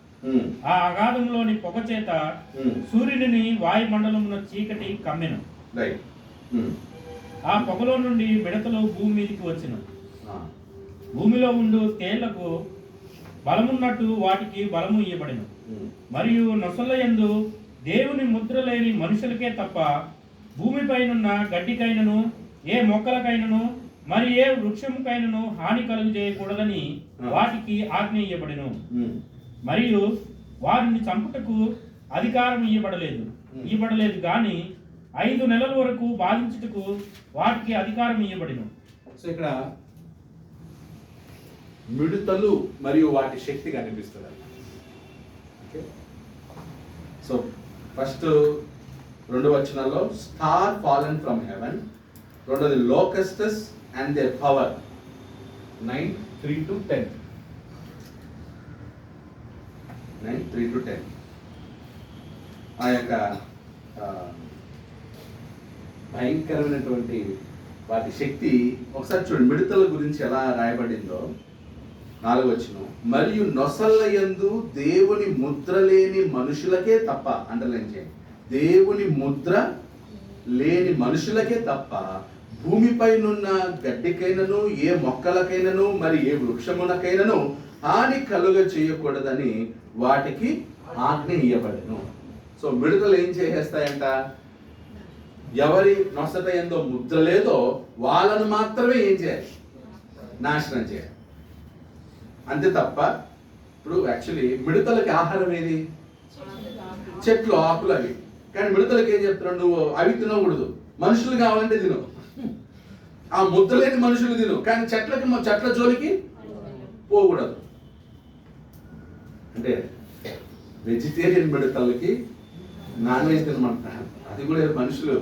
ఆ అగాధములోని పొగ చేత సూర్యుడిని వాయుమండలమున చీకటి కమ్మెను. ఆ పొగలో నుండి మిడతలు భూమి మీదకి వచ్చెను. భూమిలో ఉండు తేళ్లకు బలమున్నట్టు వాటికి బలము ఇయ్యబడెను. మరియు నొసల యందు దేవుని ముద్ర లేని మనుషులకే తప్ప భూమిపైనున్న గడ్డికైనను ఏ మొక్కలకైనను మరి ఏ వృక్షముకైనను హాని కలుగు చేయకూడదని వాటికి ఆజ్ఞ ఇయ్యబడెను. మరియు వారిని చంపుటకు అధికారం ఇయ్యబడలేదు కానీ 5 నెలల వరకు బాధించుటకు వాటికి అధికారం ఇయ్యబడెను. సో ఇక్కడ మిడతలు మరియు వాటి శక్తి కనిపిస్తుంది. ఓకే, సో ఫస్ట్ 2 వచనాల్లో స్టార్ ఫాలెన్ ఫ్రమ్ హెవెన్, రెండోది లోకస్టస్ అండ్ దేర్ పవర్ 9:3-10. 9:3-10 ఆ యొక్క భయంకరమైనటువంటి వాటి శక్తి. ఒకసారి చూడండి మిడతల గురించి ఎలా రాయబడిందో. 4వ వచనం, మరియు నొసళ్ళ యందు దేవుని ముద్ర లేని మనుషులకే తప్ప, అండర్లైన్ చేయండి, దేవుని ముద్ర లేని మనుషులకే తప్ప భూమిపైనున్న గడ్డికైనను ఏ మొక్కలకైనను మరి ఏ వృక్షమునకైనను హాని కలుగ చేయకూడదని వాటికి ఆజ్ఞ ఇయ్యబడెను. సో మిడతలు ఏం చేసేస్తాయంట? ఎవరి నొసట ఎందో ముద్ర లేదో వాళ్ళను మాత్రమే ఏం చేయాలి? నాశనం చేయాలి. అంతే తప్ప ఇప్పుడు యాక్చువల్లీ మిడతలకి ఆహారం ఏది? చెట్లు, ఆకులు అవి. కానీ మిడతలకి ఏం చెప్తున్నాడు? నువ్వు అవి తినకూడదు, మనుషులు కావాలంటే తిను. ఆ ముద్ర లేని మనుషులు తిను, కానీ చెట్ల జోలికి పోకూడదు. అంటే వెజిటేరియన్ మిడతలకి నాన్ వెజ్ తినమంటున్నాడు. అది కూడా మనుషులు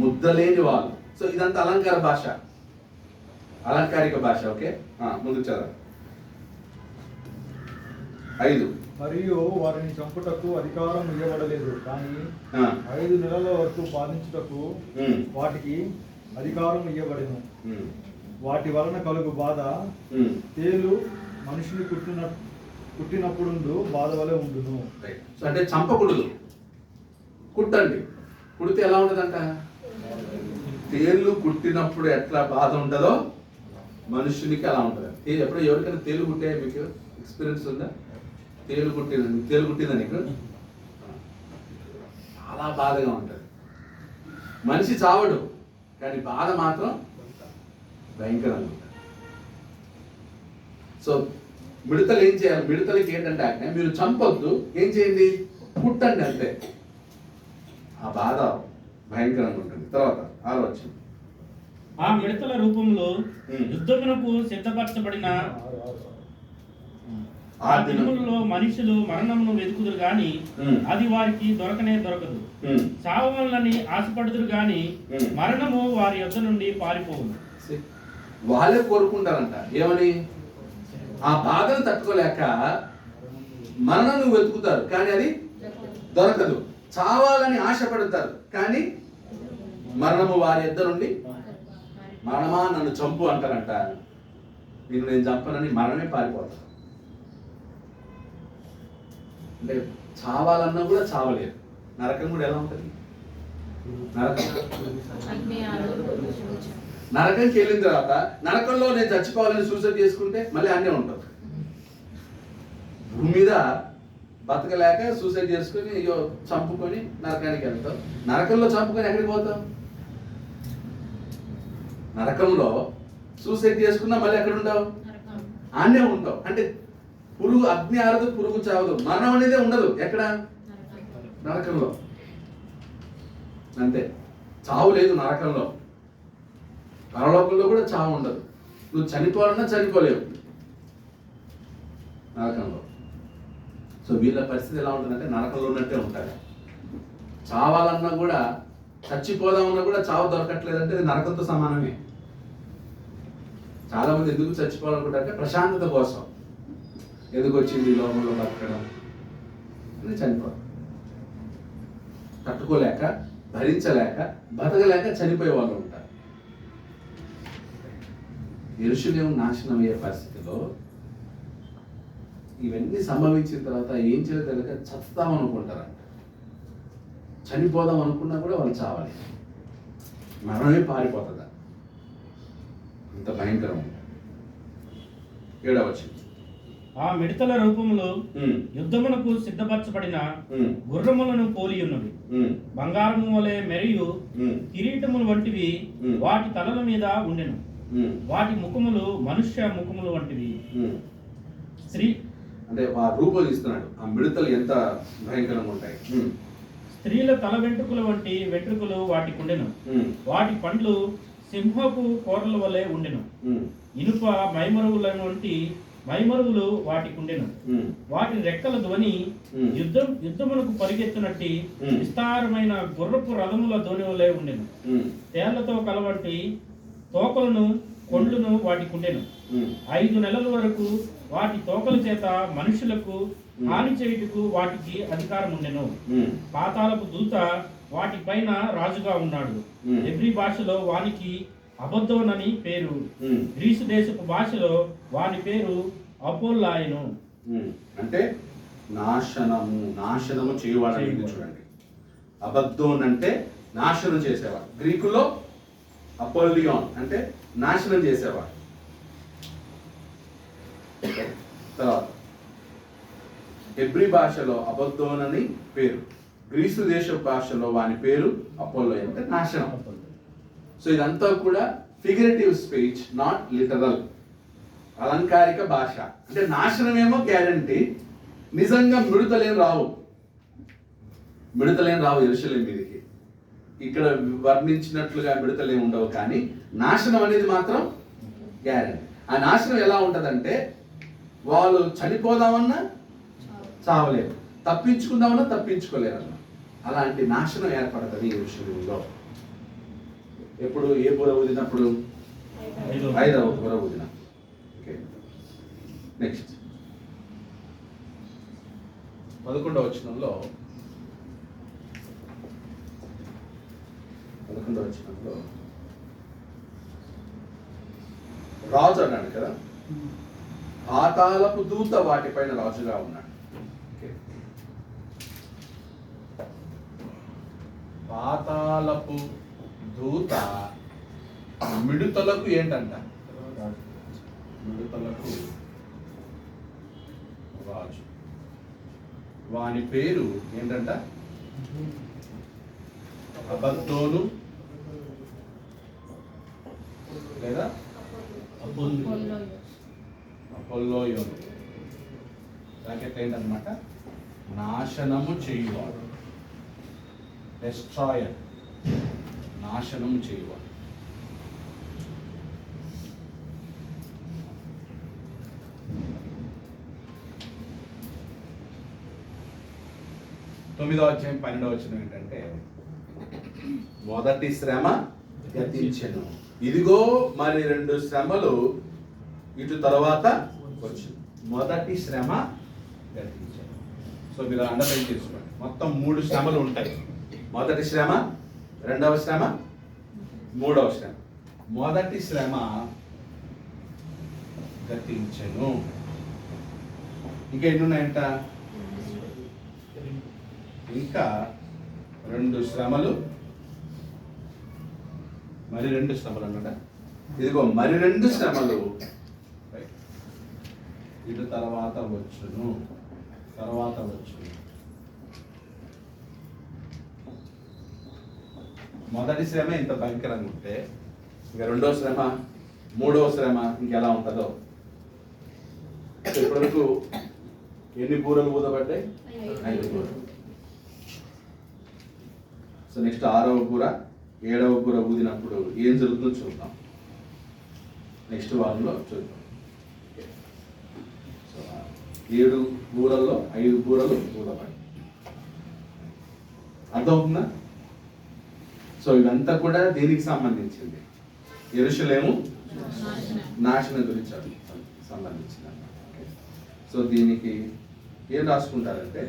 ముద్ద లేని వాళ్ళు. సో ఇదంతా అలంకార భాష, అలంకారిక భాష. ఓకే, ముందు చదవ. 5 మరియు వారిని చంపుటకు అధికారం ఇవ్వబడలేదు కానీ 5 నెలల వరకు బాధించుటకు వాటికి అధికారం ఇవ్వబడెను. వాటి వలన కలుగు బాధ తేలు మనుషుని కుట్టినప్పుడు బాధ వలె ఉండును. సో అంటే చంపకూడదు, కుట్టండి. కుడితే ఎలా ఉంటుందంట? తేలు కుట్టినప్పుడు ఎట్లా బాధ ఉంటుందో మనుషునికి అలా ఉంటుంది. ఎప్పుడో ఎవరికైనా తేలు కుట్టే మీకు ఎక్స్పీరియన్స్ ఉందా? తేలు కుట్టిందా నీకు? చాలా బాధగా ఉంటుంది. మనిషి చావడు కానీ బాధ మాత్రం భయంకరంగా ఉంటుంది. సో మిడతలు ఏం చేయాలి? మిడతలకి ఏంటంటే ఆజ్ఞ, మీరు చంపొద్దు, ఏం చేయండి? కుట్టండి అంతే. ఆ బాధ భయంకరంగా ఉంటుంది. తర్వాత 6వ వచనం, ఆ మిడతల రూపంలో యుద్ధమునకు సిద్ధపరచబడిన ఆ దినములలో మనుషులు మరణమును వెతుకుదురు గాని అది వారికి దొరకదు. చావవలనని ఆశపడుదురు గాని మరణము వారి యొద్ద నుండి పారిపోవును. వాళ్ళే కోరుకుంటారంట ఏమని? ఆ బాధను తట్టుకోలేక మరణం వెతుకుతారు కానీ అది దొరకదు. చావాలని ఆశపడతారు కానీ మరణము వారి యొద్ద నుండి, మరణమా నన్ను చంపు అంటారంట. నేను చంపనని మరణమే పారిపోతారు. అంటే చావాలన్నా కూడా చావలేరు. నరకం కూడా ఎలా ఉంటుంది? నరకంకి వెళ్ళిన తర్వాత నరకంలో నేను చచ్చిపోవాలని సూసైడ్ చేసుకుంటే మళ్ళీ అన్నీ ఉంటుంది. భూమి మీద బతకలేక సూసైడ్ చేసుకుని అయ్యో చంపుకొని నరకానికి వెళ్తావు. నరకంలో చంపుకొని ఎక్కడికి పోతావు? నరకంలో సూసైడ్ చేసుకున్నా మళ్ళీ ఎక్కడ ఉంటావు? ఆనే ఉంటావు. అంటే పురుగు అగ్ని ఆరదు, పురుగు చావదు. మరణం అనేదే ఉండదు. ఎక్కడ? నరకంలో. అంతే, చావు లేదు నరకంలో. పరలోకంలో కూడా చావు ఉండదు. నువ్వు చనిపోవాలన్నా చనిపోలేవు నరకంలో. సో వీళ్ళ పరిస్థితి ఎలా ఉంటుందంటే నరకంలో ఉన్నట్టే ఉంటారు. చావాలన్నా కూడా, చచ్చిపోదామన్నా కూడా చావు దొరకట్లేదంటే అది నరకంతో సమానమే. చాలా మంది ఎందుకు చచ్చిపోవాలనుకుంటారంటే ప్రశాంతత కోసం. ఎందుకు వచ్చింది ఈ లోకంలో బతకడం అని చనిపోవడం. తట్టుకోలేక, భరించలేక, బతకలేక చనిపోయే వాళ్ళు ఉంటారు. యెరూషలేము నాశనం అయ్యే పరిస్థితిలో ఇవన్నీ సంభవించిన తర్వాత ఏం చేయాలో తెలియక చస్తామనుకుంటారంట. చనిపోదాం అనుకున్నా కూడా వాళ్ళు చావాలి. మరణమే పారిపోతుందా, అంత భయంకరం. 7వ వచనం. ఆ మిడతల రూపంలో యుద్ధమునకు సిద్ధపరచబడిన గుర్రములను పోలి ఉన్నవి. బంగారము వలె మరియు కిరీటములు వంటివి వాటి తలల మీద ఉండెను. వాటి ముఖములు మనుష్య ముఖములు వంటివి. స్త్రీ అంటే ఆ రూపం ఇస్తున్నాడు. ఆ మిడతలు ఎంత భయంకరంగా ఉంటాయి. స్త్రీల తల వెంట్రుకల వంటి వెంట్రుకలు వాటికి ఉండెను. వాటి పండ్లు సింహపు కోరల వలె ఉండెను. ఇనుప మైమరువుల వంటి మైమరువులు వాటికి ఉండెను. వాటి రెక్కల ధ్వని యుద్ధమునకు పరిగెత్తునట్టి విస్తారమైన గుర్రపు రథముల ధ్వని వలె ఉండెను. తేళ్లతో కలవంటి తోకలను కొండ్లును వాటికి ఉండెను. 5 నెలల వరకు వాటి తోకల చేత మనుషులకు హాని చేయుటకు వాటికి అధికారం ఉండెను. పాతాళపు దూత వాటి పైన రాజుగా ఉన్నాడు. ఎబ్రీ భాషలో వానికి అబద్దోనని పేరు. గ్రీసు దేశపు భాషలో వాని పేరు అపోల్లాయను. అంటే నాశనము చేయవాడు. చూడండి, అబద్దోన్ అంటే నాశనం చేసేవాడు. గ్రీకులో అపోలియాన్ అంటే నాశనం చేసేవాడు. తర్వాత హెబ్రీ భాషలో అబద్దోన్ అని పేరు. గ్రీసు దేశ భాషలో వాని పేరు అపోలో అంటే నాశనం. సో ఇదంతా కూడా ఫిగరేటివ్ స్పీచ్, నాట్ లిటరల్. అలంకారిక భాష. అంటే నాశనమేమో గ్యారంటీ, నిజంగా మిడతలేం రావు యెరూషలేము మీదకి. ఇక్కడ వర్ణించినట్లుగా మిడతలేం ఉండవు, కానీ నాశనం అనేది మాత్రం గ్యారంటీ. ఆ నాశనం ఎలా ఉంటుందంటే వాళ్ళు చనిపోదామన్నా చావలేరు, తప్పించుకుందామన్నా తప్పించుకోలేరు అన్న. అలాంటి నాశనం ఏర్పడుతుంది యెరూషలేములో. ఎప్పుడు? ఏ బుర్ర ఊదినప్పుడు? 5వ బుర్ర ఊదిన. ఓకే, నెక్స్ట్ 11వ వచనంలో రాజు అన్నాడు కదా, పాతాళపు దూత వాటిపైన రాజుగా ఉన్నాడు. పాతాళపు దూత మిడుతలకు ఏంటంట? మిడుతలకు రాజు. వాని పేరు ఏంటంట? అబద్దోను లేదా అపోల్లోయోను. బ్రాకెట్ ఏంటన్నమాట? నాశనము చేయువాడు, డెస్ట్రాయర్, నాశనము చేయువాడు. తొమ్మిదవ అధ్యాయం 12వ వచనం ఏంటంటే, మొదటి శ్రమ గతించెను, ఇదిగో మరి 2 శ్రమలు ఇటు తర్వాత వచ్చింది. మొదటి శ్రమ గతించెను. సో మీరు అండర్లైన్ చేసుకోండి. మొత్తం 3 శ్రమలు ఉంటాయి. మొదటి శ్రమ, 2వ శ్రమ, 3వ శ్రమ. మొదటి శ్రమ గతించెను. ఇంకా ఎన్ని ఉన్నాయంట? ఇంకా 2 శ్రమలు, మరి 2 శ్రమలు అన్నమాట. ఇదిగో మరి 2 శ్రమలు ఇటు తర్వాత వచ్చును. మొదటి శ్రమ ఇంత భయంకరంగా ఉంటే ఇంకా 2వ శ్రమ, 3వ శ్రమ ఇంకెలా ఉంటుందో. సో ఇప్పటివరకు ఎన్ని బూరలు ఊదబడ్డాయి? 5 బూరలు. సో నెక్స్ట్ 6వ బూర 7వ బూర ఊదినప్పుడు ఏం జరుగుతుందో చూద్దాం. నెక్స్ట్ వారంలో చూద్దాం. సో 7 బూరల్లో 5 బూరలు ఊదబడ్డాయి. అర్థమవుతుందా? సో ఇదంతా కూడా దేనికి సంబంధించింది? యెరూషలేము నాశనం గురించి సంబంధించింది అన్నమాట. సో దీనికి ఏం రాసుకుంటారంటే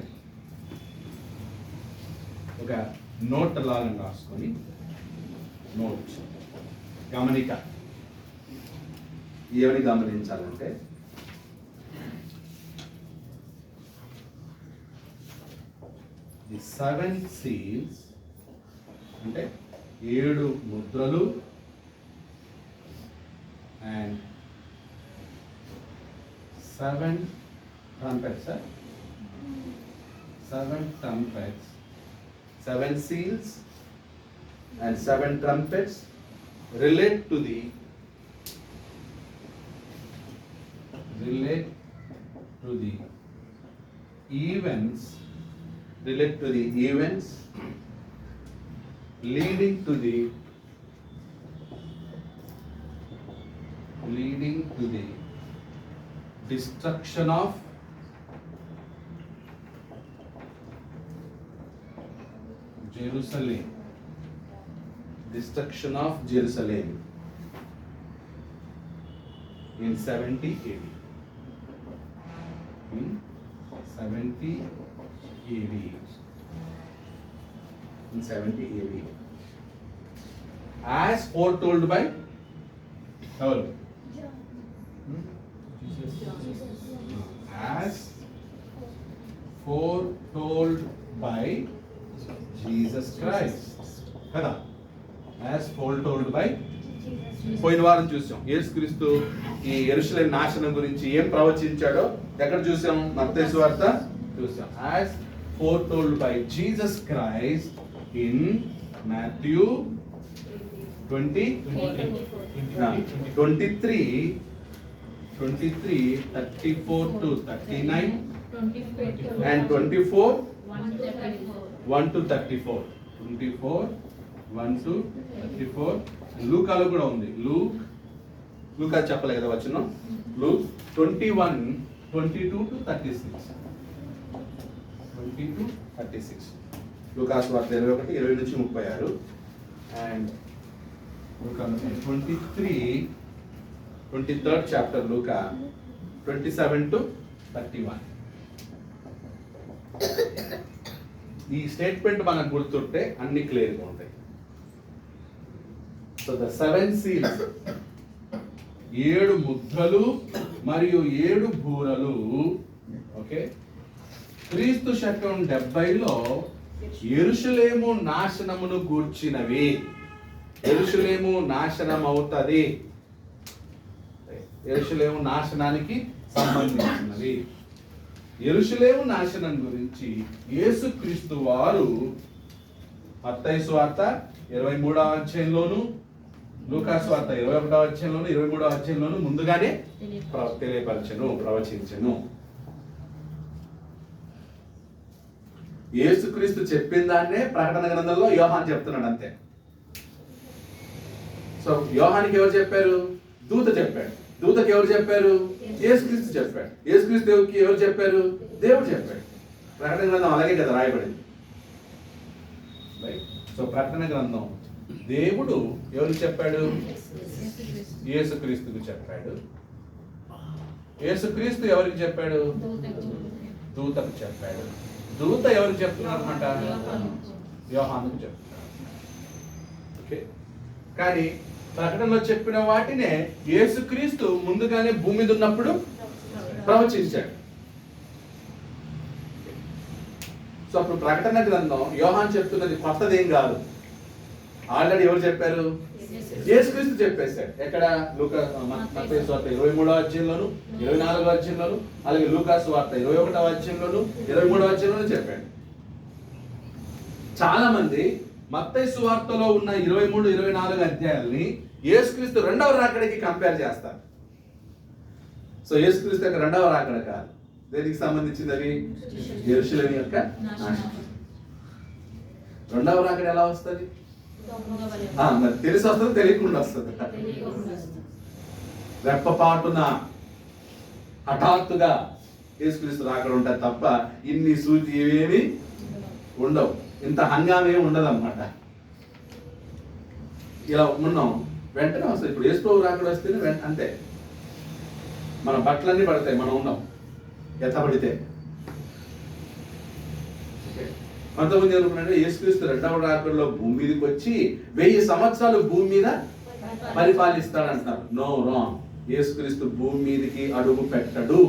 ఒక నోట్ లాగా రాసుకొని, నోట్ గమనిక ఏమని గమనించాలంటే ది 7 seals అంటే 7 ముద్రలు and 7 trumpets, 7 trumpets, 7 seals and 7 trumpets relate to the events leading to the destruction of Jerusalem. Destruction of Jerusalem in 70 AD. In 70 AD. In 70 AD. As foretold by ఎవరు? As foretold by Jesus Christ. కదా? As foretold by. పోయిన వారం చూసాం యేసుక్రీస్తు ఈ యెరూషలేము నాశనం గురించి ఏం ప్రవచించాడో ఎక్కడ చూసాం? మత్తయి సువార్త చూసాం. As foretold by Jesus Christ in Matthew 23, 34 to 39 and 24, 1 to 34. 24, 1 to 34. లూకాలో కూడా ఉంది. లూకా చెప్పలే కదా వచనం. Luke 21, 22 to 36. 20 to 36. లూకా సువార్త 21, 20 నుంచి 36 and Luka 23rd chapter Luka 27 to 31. ఈ స్టేట్మెంట్ మనకు గుర్తుంటే అన్ని క్లియర్గా ఉంటాయి. సో ద 7 seals 7 ముద్రలు మరియు 7 బూరలు. ఓకే, క్రీస్తు శకం 70లో యెరూషలేము నాశనమును గూర్చినవి. యెరూషలేము నాశనం అవుతుంది. యెరూషలేము నాశనానికి సంబంధించినవి. యెరూషలేము నాశనం గురించి యేసుక్రీస్తు వారు మత్తయి సువార్త 23వ అధ్యాయంలోను, లూకా సువార్త 21వ అధ్యాయంలోను, 23వ అధ్యాయంలోను ముందుగానే ప్రవచించెను. యేసుక్రీస్తు చెప్పిన దాన్నే ప్రకటన గ్రంథంలో యోహాను చెప్తున్నాడు అంతే. సో యోహానికి ఎవరు చెప్పారు? దూత చెప్పాడు. దూతకి ఎవరు చెప్పారు? యేసుక్రీస్తు చెప్పాడు. యేసుక్రీస్తుకి ఎవరు చెప్పారు? దేవుడు చెప్పాడు. ప్రకటన గ్రంథం అలాగే కదా రాయబడింది. సో ప్రకటన గ్రంథం దేవుడు ఎవరికి చెప్పాడు? యేసుక్రీస్తుకు చెప్పాడు. యేసుక్రీస్తు ఎవరికి చెప్పాడు? దూతకు చెప్పాడు. దూత ఎవరికి చెప్తున్నారు అన్నమాట? యోహానుకు చెప్తున్నాడు. ఓకే, కానీ ప్రకటనలో చెప్పిన వాటినే యేసుక్రీస్తు ముందుగానే భూమి మీద ఉన్నప్పుడు ప్రవచించాడు. సో అప్పుడు ప్రకటన గ్రంథం యోహాను చెప్తున్నది కొత్తదేం కాదు. ఆల్రెడీ ఎవరు చెప్పారు? యేసుక్రీస్తు చెప్పేశాడు. ఎక్కడ? మత్తయి సువార్త 23వ అధ్యాయంలోను, 24వ అధ్యాయంలోను, అలాగే లూకా సువార్త 21వ అధ్యాయంలోను, 23వ అధ్యాయంలోను చెప్పాడు. చాలా మంది మత్తయి సువార్తలో ఉన్న 23, 24 అధ్యాయాల్ని యేసుక్రీస్తు రెండవ రాకడికి కంపేర్ చేస్తారు. సో యేసుక్రీస్తు యొక్క రెండవ రాకడ కాదు. దేనికి సంబంధించింది అవి? యెరూషలేము యొక్క నాశనం. రెండవ రాకడ ఎలా వస్తుంది? మరి తెలిసి వస్తుంది, తెలియకుండా వస్తుంది. రెప్పపాటున హఠాత్తుగా యేసుక్రీస్తు రాకడ ఉంటుంది తప్ప ఇన్ని సూచి ఇవేమి ఉండవు, ఇంత హంగామే ఉండదు అనమాట. ఇలా ఉన్నాం, వెంటనే వస్తుంది. ఇప్పుడు యేసు ప్రభు రాకడ వస్తేనే అంతే, మన బట్టలన్నీ పడతాయి, మనం ఉన్నాం ఎత్తబడితే. కొంతమంది అనుకున్నారంటే యేసుక్రీస్తు రెండవ రాకడలో భూమి మీదకి వచ్చి 1000 సంవత్సరాలు భూమి మీద పరిపాలిస్తాడంటున్నారు. No, wrong. యేసుక్రీస్తు భూమి మీదకి అడుగు పెట్టడు.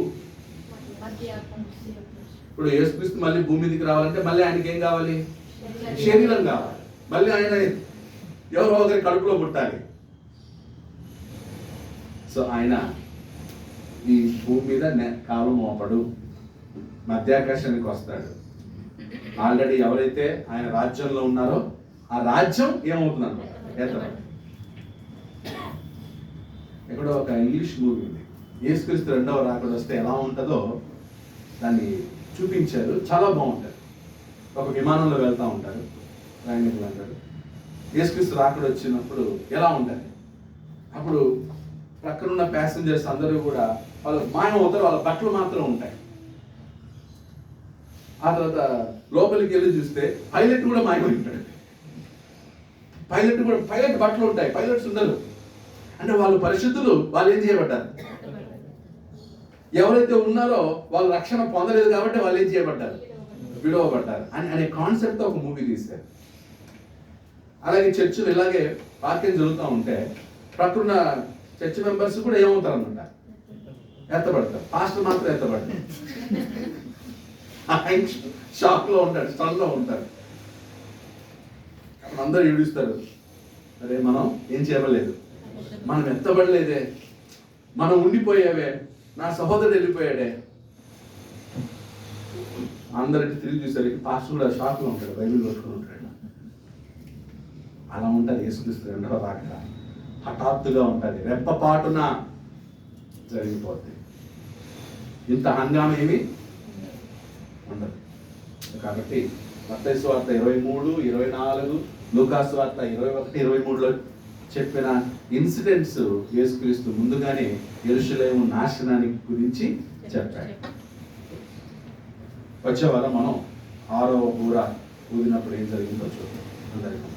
ఇప్పుడు యేసుక్రీస్తు మళ్ళీ భూమి మీదకి రావాలంటే మళ్ళీ ఆయనకి ఏం కావాలి? శరీరం కావాలి. మళ్ళీ ఆయన ఎవరో ఒకరి కడుపులో పుట్టాలి. సో ఆయన ఈ భూమి మీద కాలు మోపడు, మధ్యాకాశానికి వస్తాడు. ఆల్రెడీ ఎవరైతే ఆయన రాజ్యంలో ఉన్నారో ఆ రాజ్యం ఏమవుతుందన్నమాట, ఎత్తబడి. ఎక్కడో ఒక ఇంగ్లీష్ మూవీ ఉంది, యేసుక్రీస్తు రెండవ రాకడ వస్తే ఎలా ఉంటుందో దాన్ని చూపించారు, చాలా బాగుంటుంది. ఒక విమానంలో వెళ్తూ ఉంటారు ప్రయాణికులు అందరూ. యేసుక్రీస్తు రాకడ వచ్చినప్పుడు ఎలా ఉంటుంది, అప్పుడు పక్కనున్న ప్యాసింజర్స్ అందరూ కూడా వాళ్ళు మాయమవుతారు, వాళ్ళ బట్టలు మాత్రం ఉంటాయి. ఆ తర్వాత లోపలికి వెళ్ళి చూస్తే పైలట్ కూడా మాయమైపోయాడు. పైలట్ బట్టలు ఉంటాయి, పైలట్స్ ఉండరు. అంటే వాళ్ళు పరిశుద్ధులు, వాళ్ళు ఏం చేయబడ్డారు? ఎవరైతే ఉన్నారో వాళ్ళు రక్షణ పొందలేదు కాబట్టి వాళ్ళు ఏం చేయబడ్డారు? విడవబడ్డారు అనే కాన్సెప్ట్ ఒక మూవీ తీశారు. అలాగే చర్చిలు ఇలాగే వాక్యం జరుగుతూ ఉంటే ప్రక్కన చర్చ్ మెంబర్స్ కూడా ఏమవుతారు అన్నమాట, ఎత్తబడతారు. పాస్టర్ మాత్రం ఎత్తబడతారు. షాక్ లో ఉంటాడు, స్టన్ లో ఉంటాడు. అందరూ ఏడుస్తారు, అరే మనం ఏం చేయలేదు, మనం ఎత్తబడలేదే, మనం ఉండిపోయావే, నా సహోదరుడు వెళ్ళిపోయాడే. అందరికి తిరిగి చూసరికి పాస్టర్ కూడా షాక్ లో ఉంటాడు, బైబిల్ పట్టుకుని ఉంటాడు. అలా ఉంటుంది యేసుక్రీస్తు రెండవ రాకడ. హఠాత్తుగా ఉంటుంది, రెప్పపాటున జరిగిపోద్ది. ఇంత హంగామేమి ఉండదు. కాబట్టి మత్తయి సువార్త 23, 24, లూకా సువార్త 21, 23లో చెప్పిన ఇన్సిడెంట్స్ యేసుక్రీస్తు ముందుగానే యెరూషలేము నాశనానికి గురించి చెప్పాడు. వచ్చే వారం మనం 6వ బూర ఊదినప్పుడు ఏం జరిగిందో చూద్దాం. అందరికీ